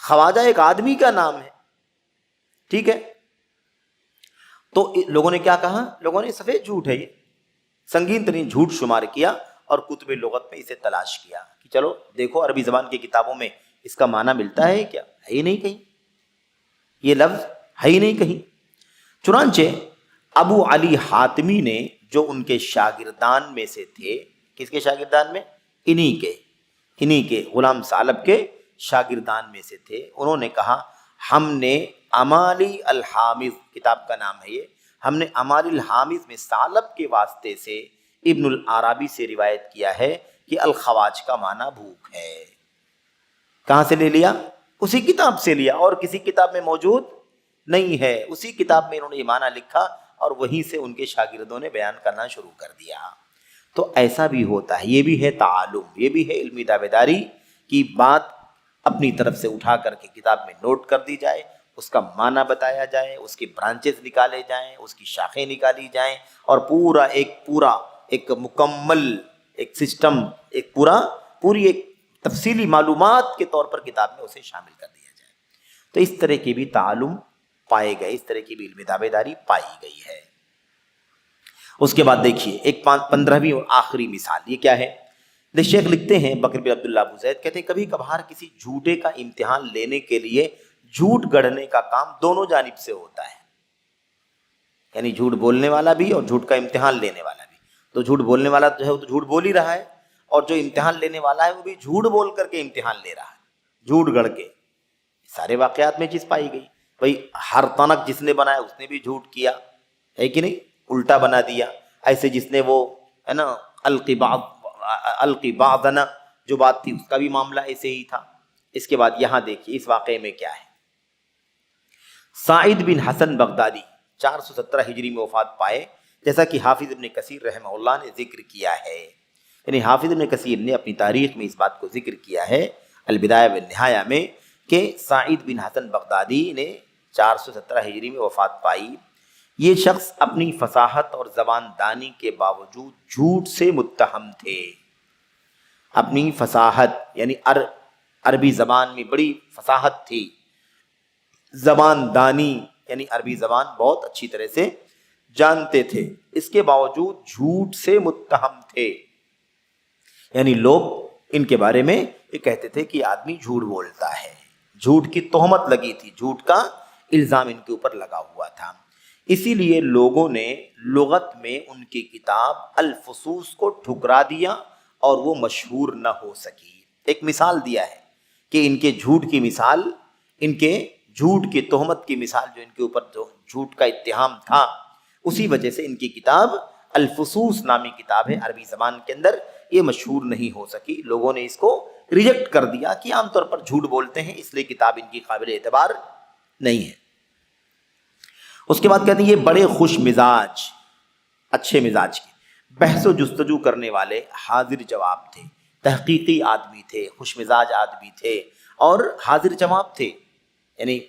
خواجہ ایک آدمی کا نام ہے، ٹھیک ہے. تو لوگوں نے کیا کہا، لوگوں نے سفید جھوٹ ہے، یہ سنگین ترین جھوٹ شمار کیا اور کتب لغت میں اسے تلاش کیا کہ چلو دیکھو عربی زبان کی کتابوں میں اس کا معنی ملتا ہے کیا، ہے ہی نہیں کہیں، یہ لفظ ہے ہی نہیں کہیں. چنانچہ ابو علی حاتمی نے، جو ان کے شاگردان میں سے تھے، کس کے شاگردان میں، انہی کے غلام ثعلب کے شاگردان میں سے تھے، انہوں نے کہا ہم نے امالی الحامض، کتاب کا نام ہے یہ، ہم نے امالی الحامض میں ثعلب کے واسطے سے ابن العربی سے روایت کیا ہے کہ الخواج کا معنی بھوک ہے. کہاں سے لے لیا، اسی کتاب سے لیا، اور کسی کتاب میں موجود نہیں ہے، اسی کتاب میں انہوں نے یہ معنی لکھا اور وہیں سے ان کے شاگردوں نے بیان کرنا شروع کر دیا. تو ایسا بھی ہوتا ہے، یہ بھی ہے تعلم، یہ بھی ہے علمی دعویداری کی بات اپنی طرف سے اٹھا کر کے کتاب میں نوٹ کر دی جائے، اس کا معنی بتایا جائے، اس کے برانچز نکالے جائیں، اس کی شاخیں نکالی جائیں، اور پورا ایک مکمل ایک سسٹم، پوری ایک تفصیلی معلومات کے طور پر کتاب میں اسے شامل کر دیا جائے. تو اس طرح کے بھی تعلم پائے گئے، اس طرح کی بھی علمی دعویداری پائی گئی ہے. اس کے بعد دیکھیے ایک 15ویں اور آخری مثال، یہ کیا ہے، شیخ لکھتے ہیں بکر بن عبداللہ ابو زید، کہتے ہیں کبھی کبھار کسی جھوٹے کا امتحان لینے کے لیے جھوٹ گڑھنے کا کام دونوں جانب سے ہوتا ہے، یعنی جھوٹ بولنے والا بھی اور جھوٹ کا امتحان لینے والا بھی. تو جھوٹ بولنے والا جو ہے وہ تو جھوٹ بول ہی رہا ہے، اور جو امتحان لینے والا ہے وہ بھی جھوٹ بول کر کے امتحان لے رہا ہے، جھوٹ گڑھ کے. سارے واقعات میں چیز پائی گئی. بھئی ہر تنک جس نے بنایا اس نے بھی جھوٹ کیا ہے کہ نہیں، الٹا بنا دیا. ایسے جس نے وہ ہے نا القی بعضنا جو بات تھی، اس کا بھی معاملہ ایسے ہی تھا. اس کے بعد یہاں دیکھیے اس واقعے میں کیا ہے. سعید بن حسن بغدادی 417 ہجری میں وفات پائے، جیسا کہ حافظ ابن کثیر رحمہ اللہ نے ذکر کیا ہے. یعنی حافظ ابن کثیر نے اپنی تاریخ میں اس بات کو ذکر کیا ہے البدایہ والنہایہ میں کہ سعید بن حسن بغدادی نے 417 ہجری میں وفات پائی. یہ شخص اپنی فصاحت اور زبان دانی کے باوجود جھوٹ سے متہم تھے. اپنی فصاحت یعنی عربی زبان میں بڑی فصاحت تھی، زبان دانی یعنی عربی زبان بہت اچھی طرح سے جانتے تھے، اس کے باوجود جھوٹ سے متہم تھے. یعنی لوگ ان کے بارے میں یہ کہتے تھے کہ آدمی جھوٹ بولتا ہے، جھوٹ کی تہمت لگی تھی، جھوٹ کا الزام ان کے اوپر لگا ہوا تھا. اسی لیے لوگوں نے لغت میں ان کی کتاب الفصوص کو ٹھکرا دیا اور وہ مشہور نہ ہو سکی. ایک مثال دیا ہے کہ ان کے جھوٹ کی مثال، ان کے جھوٹ کی تہمت کی مثال، جو ان کے اوپر جو جھوٹ کا اتہام تھا، اسی وجہ سے ان کی کتاب الفصوص نامی کتاب ہے عربی زبان کے اندر، یہ مشہور نہیں ہو سکی. لوگوں نے اس کو ریجیکٹ کر دیا کہ عام طور پر جھوٹ بولتے ہیں، اس لیے کتاب ان کی قابل اعتبار نہیں ہے. اس کے بعد کہتے ہیں یہ بڑے خوش مزاج، اچھے مزاج کے، بحث و جستجو کرنے والے، حاضر جواب تھے، تحقیقی آدمی تھے، خوش مزاج آدمی تھے اور حاضر جواب تھے. یعنی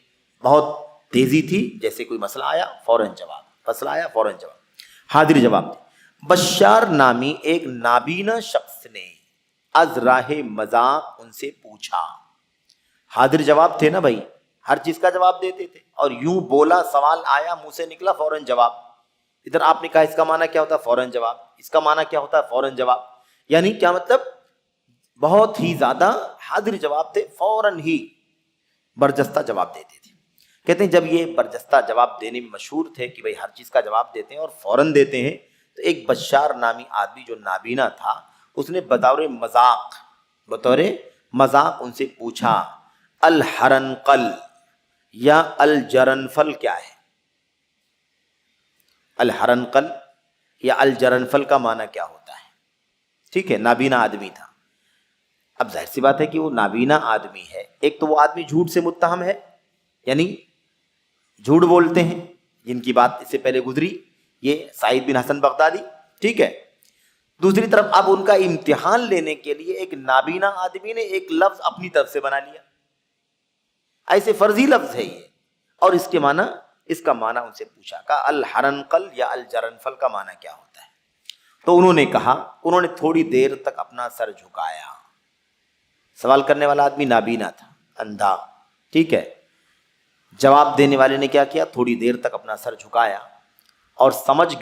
بہت تیزی تھی، جیسے کوئی مسئلہ آیا فوراً جواب، مسئلہ آیا فوراً جواب، حاضر جواب تھے. بشار نامی ایک نابینا شخص نے از راہ مذاق ان سے پوچھا. حاضر جواب تھے نا بھائی، ہر چیز کا جواب دیتے تھے، اور یوں بولا، سوال آیا منہ سے نکلا فوراً جواب. ادھر آپ نے کہا اس کا معنی کیا ہوتا ہے، فوراً جواب. اس کا معنی کیا ہوتا ہے، فوراً جواب. یعنی کیا مطلب، بہت ہی زیادہ حاضر جواب تھے، فوراً ہی برجستہ جواب دیتے تھے. کہتے ہیں جب یہ برجستہ جواب دینے میں مشہور تھے کہ بھئی ہر چیز کا جواب دیتے ہیں اور فوراً دیتے ہیں، تو ایک بشار نامی آدمی جو نابینا تھا، اس نے بطور مذاق ان سے پوچھا الحرنقل یا الجرنفل کیا ہے؟ الحرنقل یا الجرنفل کا معنی کیا ہوتا ہے؟ ٹھیک ہے، نابینا آدمی تھا۔ اب ظاہر سی بات ہے کہ وہ نابینا آدمی ہے، ایک تو وہ آدمی جھوٹ سے متہم ہے، یعنی جھوٹ بولتے ہیں، جن کی بات اس سے پہلے گزری، یہ سعید بن حسن بغدادی، ٹھیک ہے۔ دوسری طرف اب ان کا امتحان لینے کے لیے ایک نابینا آدمی نے ایک لفظ اپنی طرف سے بنا لیا، ایسے فرضی لفظ ہے یہ، اور اس کا معنی ان سے پوچھا کہ الحرنقل یا الجرنفل کا معنی کیا ہوتا ہے؟ تو انہوں نے تھوڑی دیر تک اپنا سر جھکایا۔ سوال کرنے والا آدمی نابینا تھا، اندھا، ٹھیک ہے۔ جواب دینے والے نے کیا کیا؟ تھوڑی دیر تک اپنا سر جھکایا اور سمجھ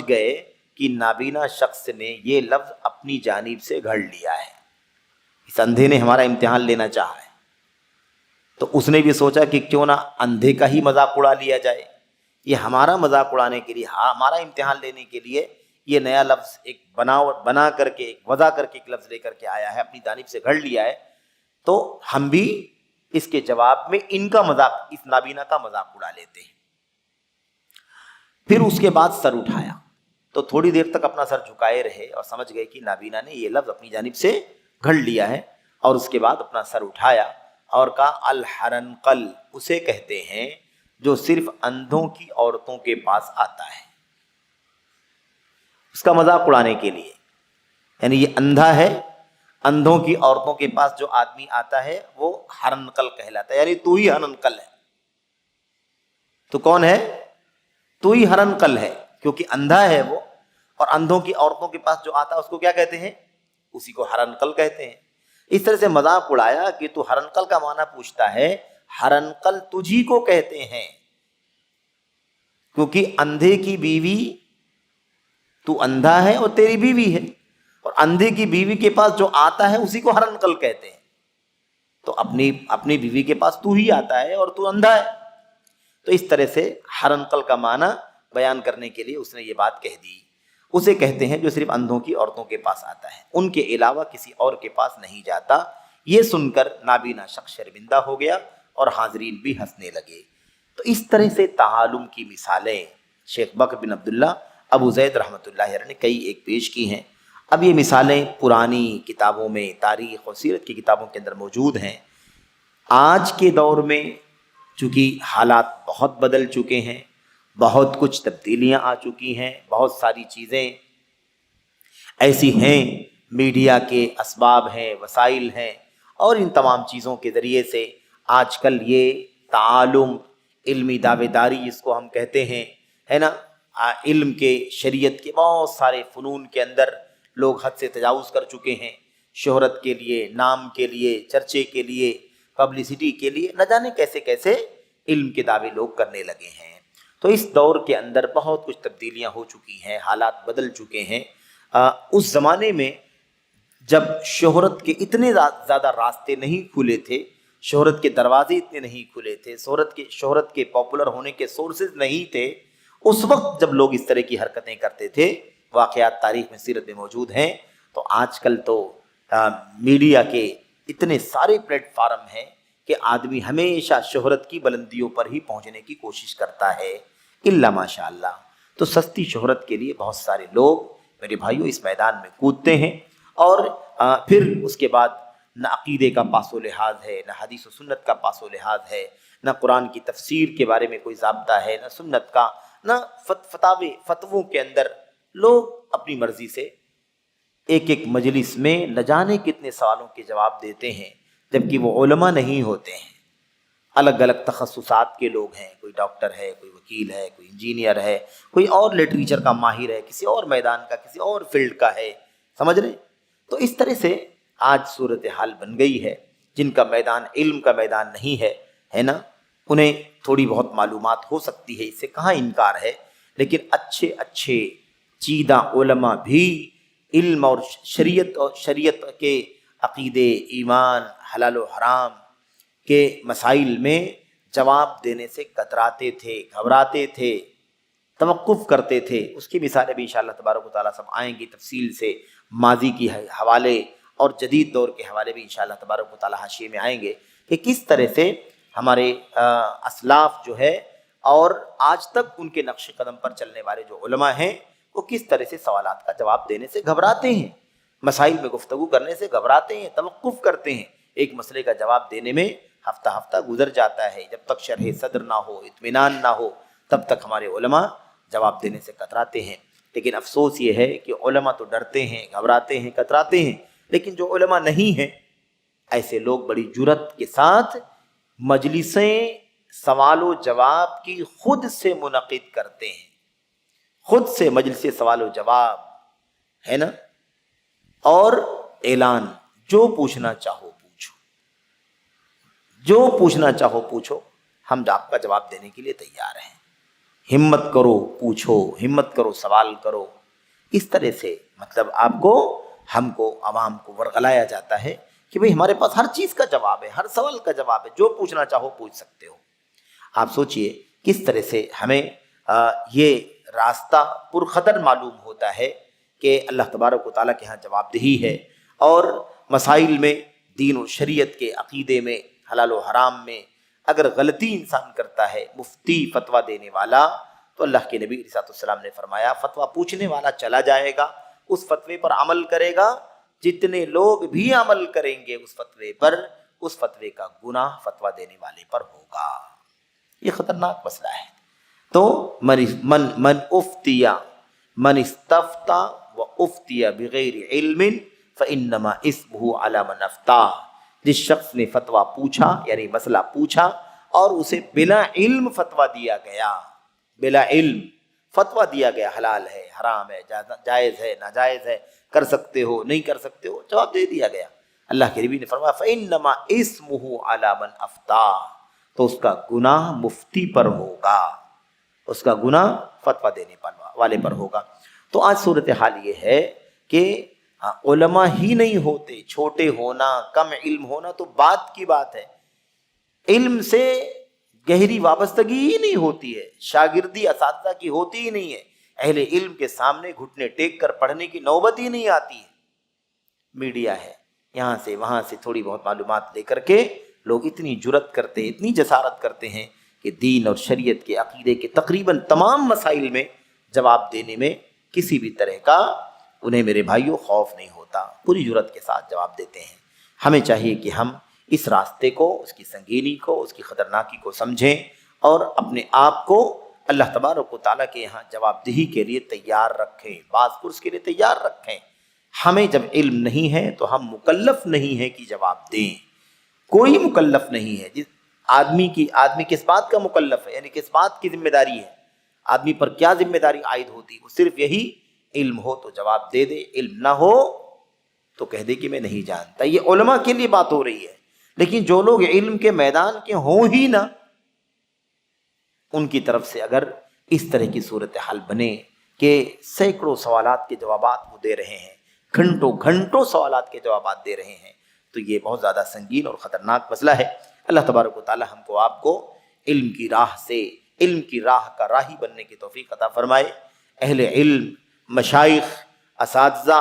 گئے کہ نابینا شخص نے یہ لفظ اپنی جانب سے گھڑ لیا ہے، اس اندھے نے ہمارا امتحان لینا چاہا ہے۔ تو اس نے بھی سوچا کہ کیوں نہ اندھے کا ہی مذاق اڑا لیا جائے، یہ ہمارا مذاق اڑانے کے لیے، ہمارا امتحان لینے کے لیے یہ نیا لفظ ایک بنا کر کے، ایک وضع کر کے ایک لفظ لے کر کے آیا ہے، اپنی جانب سے گھڑ لیا ہے، تو ہم بھی اس کے جواب میں ان کا مذاق، اس نابینا کا مذاق اڑا لیتے ہیں۔ پھر اس کے بعد سر اٹھایا، تو تھوڑی دیر تک اپنا سر جھکائے رہے اور سمجھ گئے کہ نابینا نے یہ لفظ اپنی جانب سے گھڑ لیا ہے، اور اس کے بعد اپنا سر اٹھایا اور کہا الحرنقل اسے کہتے ہیں جو صرف اندھوں کی عورتوں کے پاس آتا ہے، اس کا مذاق اڑانے کے لیے، یعنی یہ اندھا ہے، اندھوں کی عورتوں کے پاس جو آدمی آتا ہے وہ ہرنقل کہلاتا ہے، یعنی تو ہی ہرنقل ہے۔ تو کون ہے؟ تو ہی ہرنقل ہے، کیونکہ اندھا ہے وہ، اور اندھوں کی عورتوں کے پاس جو آتا ہے اس کو کیا کہتے ہیں؟ اسی کو ہرنقل کہتے ہیں۔ اس طرح سے مذاق اڑایا کہ تو ہرنقل کا معنی پوچھتا ہے، ہرنقل تجھی کو کہتے ہیں، کیونکہ اندھے کی بیوی، تو اندھا ہے اور تیری بیوی ہے، اور اندھے کی بیوی کے پاس جو آتا ہے اسی کو ہرنقل کہتے ہیں۔ تو اپنی بیوی کے پاس تو ہی آتا ہے اور تو اندھا ہے، تو اس طرح سے ہرنقل کا معنی بیان کرنے کے لیے اس نے یہ بات کہہ دی۔ اسے کہتے ہیں جو صرف اندھوں کی عورتوں کے پاس آتا ہے، ان کے علاوہ کسی اور کے پاس نہیں جاتا۔ یہ سن کر نابینا شخص شرمندہ ہو گیا اور حاضرین بھی ہنسنے لگے۔ تو اس طرح سے تعالم کی مثالیں شیخ بکر بن عبداللہ ابو زید رحمۃ اللہ علیہ نے کئی ایک پیش کی ہیں۔ اب یہ مثالیں پرانی کتابوں میں، تاریخ اور سیرت کی کتابوں کے اندر موجود ہیں۔ آج کے دور میں چونکہ حالات بہت بدل چکے ہیں، بہت کچھ تبدیلیاں آ چکی ہیں، بہت ساری چیزیں ایسی ہیں، میڈیا کے اسباب ہیں، وسائل ہیں، اور ان تمام چیزوں کے ذریعے سے آج کل یہ تعالم، علمی دعوے داری جس کو ہم کہتے ہیں، ہے نا، علم کے، شریعت کے بہت سارے فنون کے اندر لوگ حد سے تجاوز کر چکے ہیں، شہرت کے لیے، نام کے لیے، چرچے کے لیے، پبلسٹی کے لیے، نہ جانے کیسے کیسے علم کے دعوے لوگ کرنے لگے ہیں۔ تو اس دور کے اندر بہت کچھ تبدیلیاں ہو چکی ہیں، حالات بدل چکے ہیں۔ اس زمانے میں جب شہرت کے اتنے زیادہ راستے نہیں کھلے تھے، شہرت کے دروازے اتنے نہیں کھلے تھے، شہرت کے پاپولر ہونے کے سورسز نہیں تھے، اس وقت جب لوگ اس طرح کی حرکتیں کرتے تھے، واقعات تاریخ میں، سیرت میں موجود ہیں۔ تو آج کل تو میڈیا کے اتنے سارے پلیٹ فارم ہیں کہ آدمی ہمیشہ شہرت کی بلندیوں پر ہی پہنچنے کی کوشش کرتا ہے، الا ماشاء اللہ۔ تو سستی شہرت کے لیے بہت سارے لوگ میرے بھائیوں اس میدان میں کودتے ہیں، اور پھر اس کے بعد نہ عقیدے کا پاس و لحاظ ہے، نہ حدیث و سنت کا پاس و لحاظ ہے، نہ قرآن کی تفسیر کے بارے میں کوئی ضابطہ ہے، نہ سنت کا، نہ فتووں کے اندر لوگ اپنی مرضی سے ایک ایک مجلس میں نہ جانے کتنے سوالوں کے جواب دیتے ہیں، جبکہ وہ علماء نہیں ہوتے ہیں، الگ الگ تخصصات کے لوگ ہیں، کوئی ڈاکٹر ہے، کوئی وکیل ہے، کوئی انجینئر ہے، کوئی اور لٹریچر کا ماہر ہے، کسی اور میدان کا، کسی اور فیلڈ کا ہے، سمجھ رہے؟ تو اس طرح سے آج صورتحال بن گئی ہے۔ جن کا میدان علم کا میدان نہیں ہے نا، انہیں تھوڑی بہت معلومات ہو سکتی ہے، اس سے کہاں انکار ہے، لیکن اچھے اچھے چیدہ علماء بھی علم اور شریعت کے عقیدے، ایمان، حلال و حرام کے مسائل میں جواب دینے سے کتراتے تھے، گھبراتے تھے، توقف کرتے تھے، اس کی مثالیں بھی انشاءاللہ تبارک و تعالیٰ سب آئیں گی تفصیل سے، ماضی کی حوالے اور جدید دور کے حوالے بھی انشاءاللہ تبارک و تعالیٰ حاشیے میں آئیں گے کہ کس طرح سے ہمارے اسلاف جو ہے اور آج تک ان کے نقش قدم پر چلنے والے جو علماء ہیں وہ کس طرح سے سوالات کا جواب دینے سے گھبراتے ہیں، مسائل میں گفتگو کرنے سے گھبراتے ہیں، توقف کرتے ہیں۔ ایک مسئلے کا جواب دینے میں ہفتہ ہفتہ گزر جاتا ہے، جب تک شرح صدر نہ ہو، اطمینان نہ ہو، تب تک ہمارے علماء جواب دینے سے کتراتے ہیں۔ لیکن افسوس یہ ہے کہ علماء تو ڈرتے ہیں، گھبراتے ہیں، کتراتے ہیں، لیکن جو علماء نہیں ہیں ایسے لوگ بڑی جرات کے ساتھ مجلسیں سوال و جواب کی خود سے منعقد کرتے ہیں، خود سے مجلس سوال و جواب ہے نا، اور اعلان، جو پوچھنا چاہو پوچھو، جو پوچھنا چاہو پوچھو، ہم آپ کا جواب دینے کے لیے تیار ہیں، ہمت کرو پوچھو، ہمت کرو سوال کرو۔ اس طرح سے مطلب آپ کو، ہم کو، عوام کو ورغلایا جاتا ہے کہ بھئی ہمارے پاس ہر چیز کا جواب ہے، ہر سوال کا جواب ہے، جو پوچھنا چاہو پوچھ سکتے ہو۔ آپ سوچئے کس طرح سے ہمیں یہ راستہ پرخطر معلوم ہوتا ہے کہ اللہ تبارک و تعالیٰ کے ہاں جواب دہی ہے، اور مسائل میں، دین و شریعت کے عقیدے میں، حلال و حرام میں اگر غلطی انسان کرتا ہے، مفتی فتویٰ دینے والا، تو اللہ کے نبی علیہ الصلوۃ والسلام نے فرمایا فتویٰ پوچھنے والا چلا جائے گا، اس فتوے پر عمل کرے گا، جتنے لوگ بھی عمل کریں گے اس فتوے پر، اس فتوے کا گناہ فتویٰ دینے والے پر ہوگا۔ یہ خطرناک مسئلہ ہے۔ تو من افتیا، من استفتا و افتیا بغیر علم فانما اسمہ علی من افتاء، جس شخص نے فتویٰ پوچھا یعنی مسئلہ پوچھا اور اسے بلا علم فتویٰ دیا گیا، بلا علم فتویٰ دیا گیا، حلال ہے، حرام ہے، جائز ہے، ناجائز ہے، کر سکتے ہو، نہیں کر سکتے ہو، جواب دے دیا گیا۔ اللہ کے نبی نے فرمایا فانما اسمہ علی من افتاء، تو اس کا گناہ مفتی پر ہوگا، اس کا گناہ فتویٰ دینے والے پر ہوگا۔ تو آج صورتحال یہ ہے کہ علماء ہی نہیں ہوتے، چھوٹے ہونا، کم علم ہونا تو بات کی بات ہے، علم سے گہری وابستگی ہی نہیں ہوتی ہے، شاگردی اساتذہ کی ہوتی ہی نہیں ہے، اہل علم کے سامنے گھٹنے ٹیک کر پڑھنے کی نوبت ہی نہیں آتی ہے۔ میڈیا ہے، یہاں سے وہاں سے تھوڑی بہت معلومات لے کر کے لوگ اتنی جرات کرتے ہیں، اتنی جسارت کرتے ہیں کہ دین اور شریعت کے عقیدے کے تقریباً تمام مسائل میں جواب دینے میں کسی بھی طرح کا انہیں میرے بھائیوں خوف نہیں ہوتا، پوری جرات کے ساتھ جواب دیتے ہیں۔ ہمیں چاہیے کہ ہم اس راستے کو، اس کی سنگینی کو، اس کی خطرناکی کو سمجھیں اور اپنے آپ کو اللہ تبارک و تعالیٰ کے یہاں جواب دہی کے لیے تیار رکھیں، باز پرس کے لیے تیار رکھیں۔ ہمیں جب علم نہیں ہے تو ہم مکلف نہیں ہیں کہ جواب دیں، کوئی مکلف نہیں ہے۔ آدمی کس بات کا مکلف ہے، یعنی کس بات کی ذمہ داری ہے، آدمی پر کیا ذمہ داری عائد ہوتی ہے؟ وہ صرف یہی، علم ہو تو جواب دے دے، علم نہ ہو تو کہہ دے کہ میں نہیں جانتا۔ یہ علماء کے لیے بات ہو رہی ہے، لیکن جو لوگ علم کے میدان کے ہوں ہی نہ، ان کی طرف سے اگر اس طرح کی صورتحال بنے کہ سینکڑوں سوالات کے جوابات وہ دے رہے ہیں، گھنٹوں سوالات کے جوابات دے رہے ہیں، تو یہ بہت زیادہ سنگین اور خطرناک مسئلہ ہے۔ اللہ تبارک و تعالی ہم کو، آپ کو علم کی راہ سے، علم کی راہ کا راہی بننے کی توفیق عطا فرمائے۔ اہل علم، مشائخ، اساتذہ،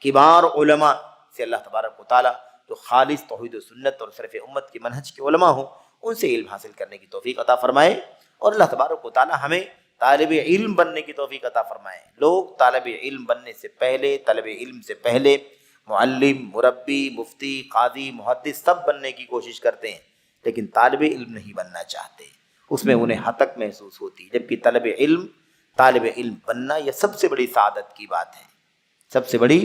کبار علماء سے اللہ تبارک و تعالی جو خالص توحید و سنت اور صرف امت کے منہج کے علماء ہوں، ان سے علم حاصل کرنے کی توفیق عطا فرمائے، اور اللہ تبارک و تعالی ہمیں طالب علم بننے کی توفیق عطا فرمائے۔ لوگ طالب علم بننے سے پہلے، طالب علم سے پہلے معلم، مربی، مفتی، قاضی، محدث سب بننے کی کوشش کرتے ہیں، لیکن طالب علم نہیں بننا چاہتے، اس میں انہیں حتک محسوس ہوتی ہے، جبکہ طالب علم بننا یہ سب سے بڑی سعادت کی بات ہے، سب سے بڑی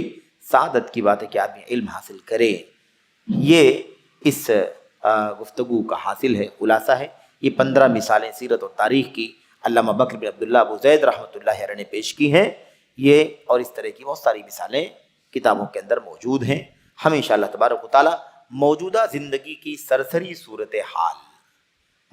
سعادت کی بات ہے کہ آدمی علم حاصل کرے۔ یہ اس گفتگو کا حاصل ہے، خلاصہ ہے۔ یہ 15 مثالیں سیرت اور تاریخ کی علامہ بکر بن عبداللہ ابو زید رحمۃ اللہ علیہ نے پیش کی ہیں، یہ اور اس طرح کی بہت ساری مثالیں کتابوں کے اندر موجود ہیں۔ ہم انشاءاللہ تبارک و تعالی موجودہ زندگی کی سرسری صورتحال،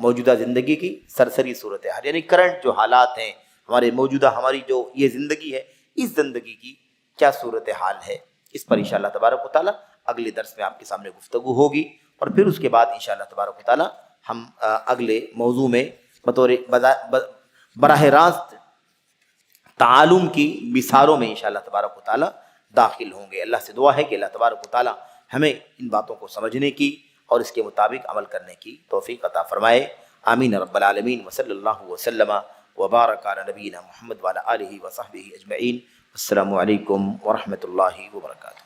موجودہ زندگی کی سرسری صورتحال یعنی کرنٹ جو حالات ہیں ہماری جو یہ زندگی ہے، اس زندگی کی کیا صورتحال ہے، اس پر انشاءاللہ تبارک و تعالی اگلے درس میں آپ کے سامنے گفتگو ہوگی، اور پھر اس کے بعد انشاءاللہ تبارک و تعالی ہم اگلے موضوع میں بطور براہ راست تعالم کی مثالوں میں انشاءاللہ تبارک و تعالی داخل ہوں گے۔ اللہ سے دعا ہے کہ اللہ تبارک و تعالی ہمیں ان باتوں کو سمجھنے کی اور اس کے مطابق عمل کرنے کی توفیق عطا فرمائے۔ آمین رب العالمین، وصلی اللہ وسلم وبارک علی نبینا محمد وعلی آلہ وصحبہ اجمعین۔ السلام علیکم ورحمۃ اللہ وبرکاتہ۔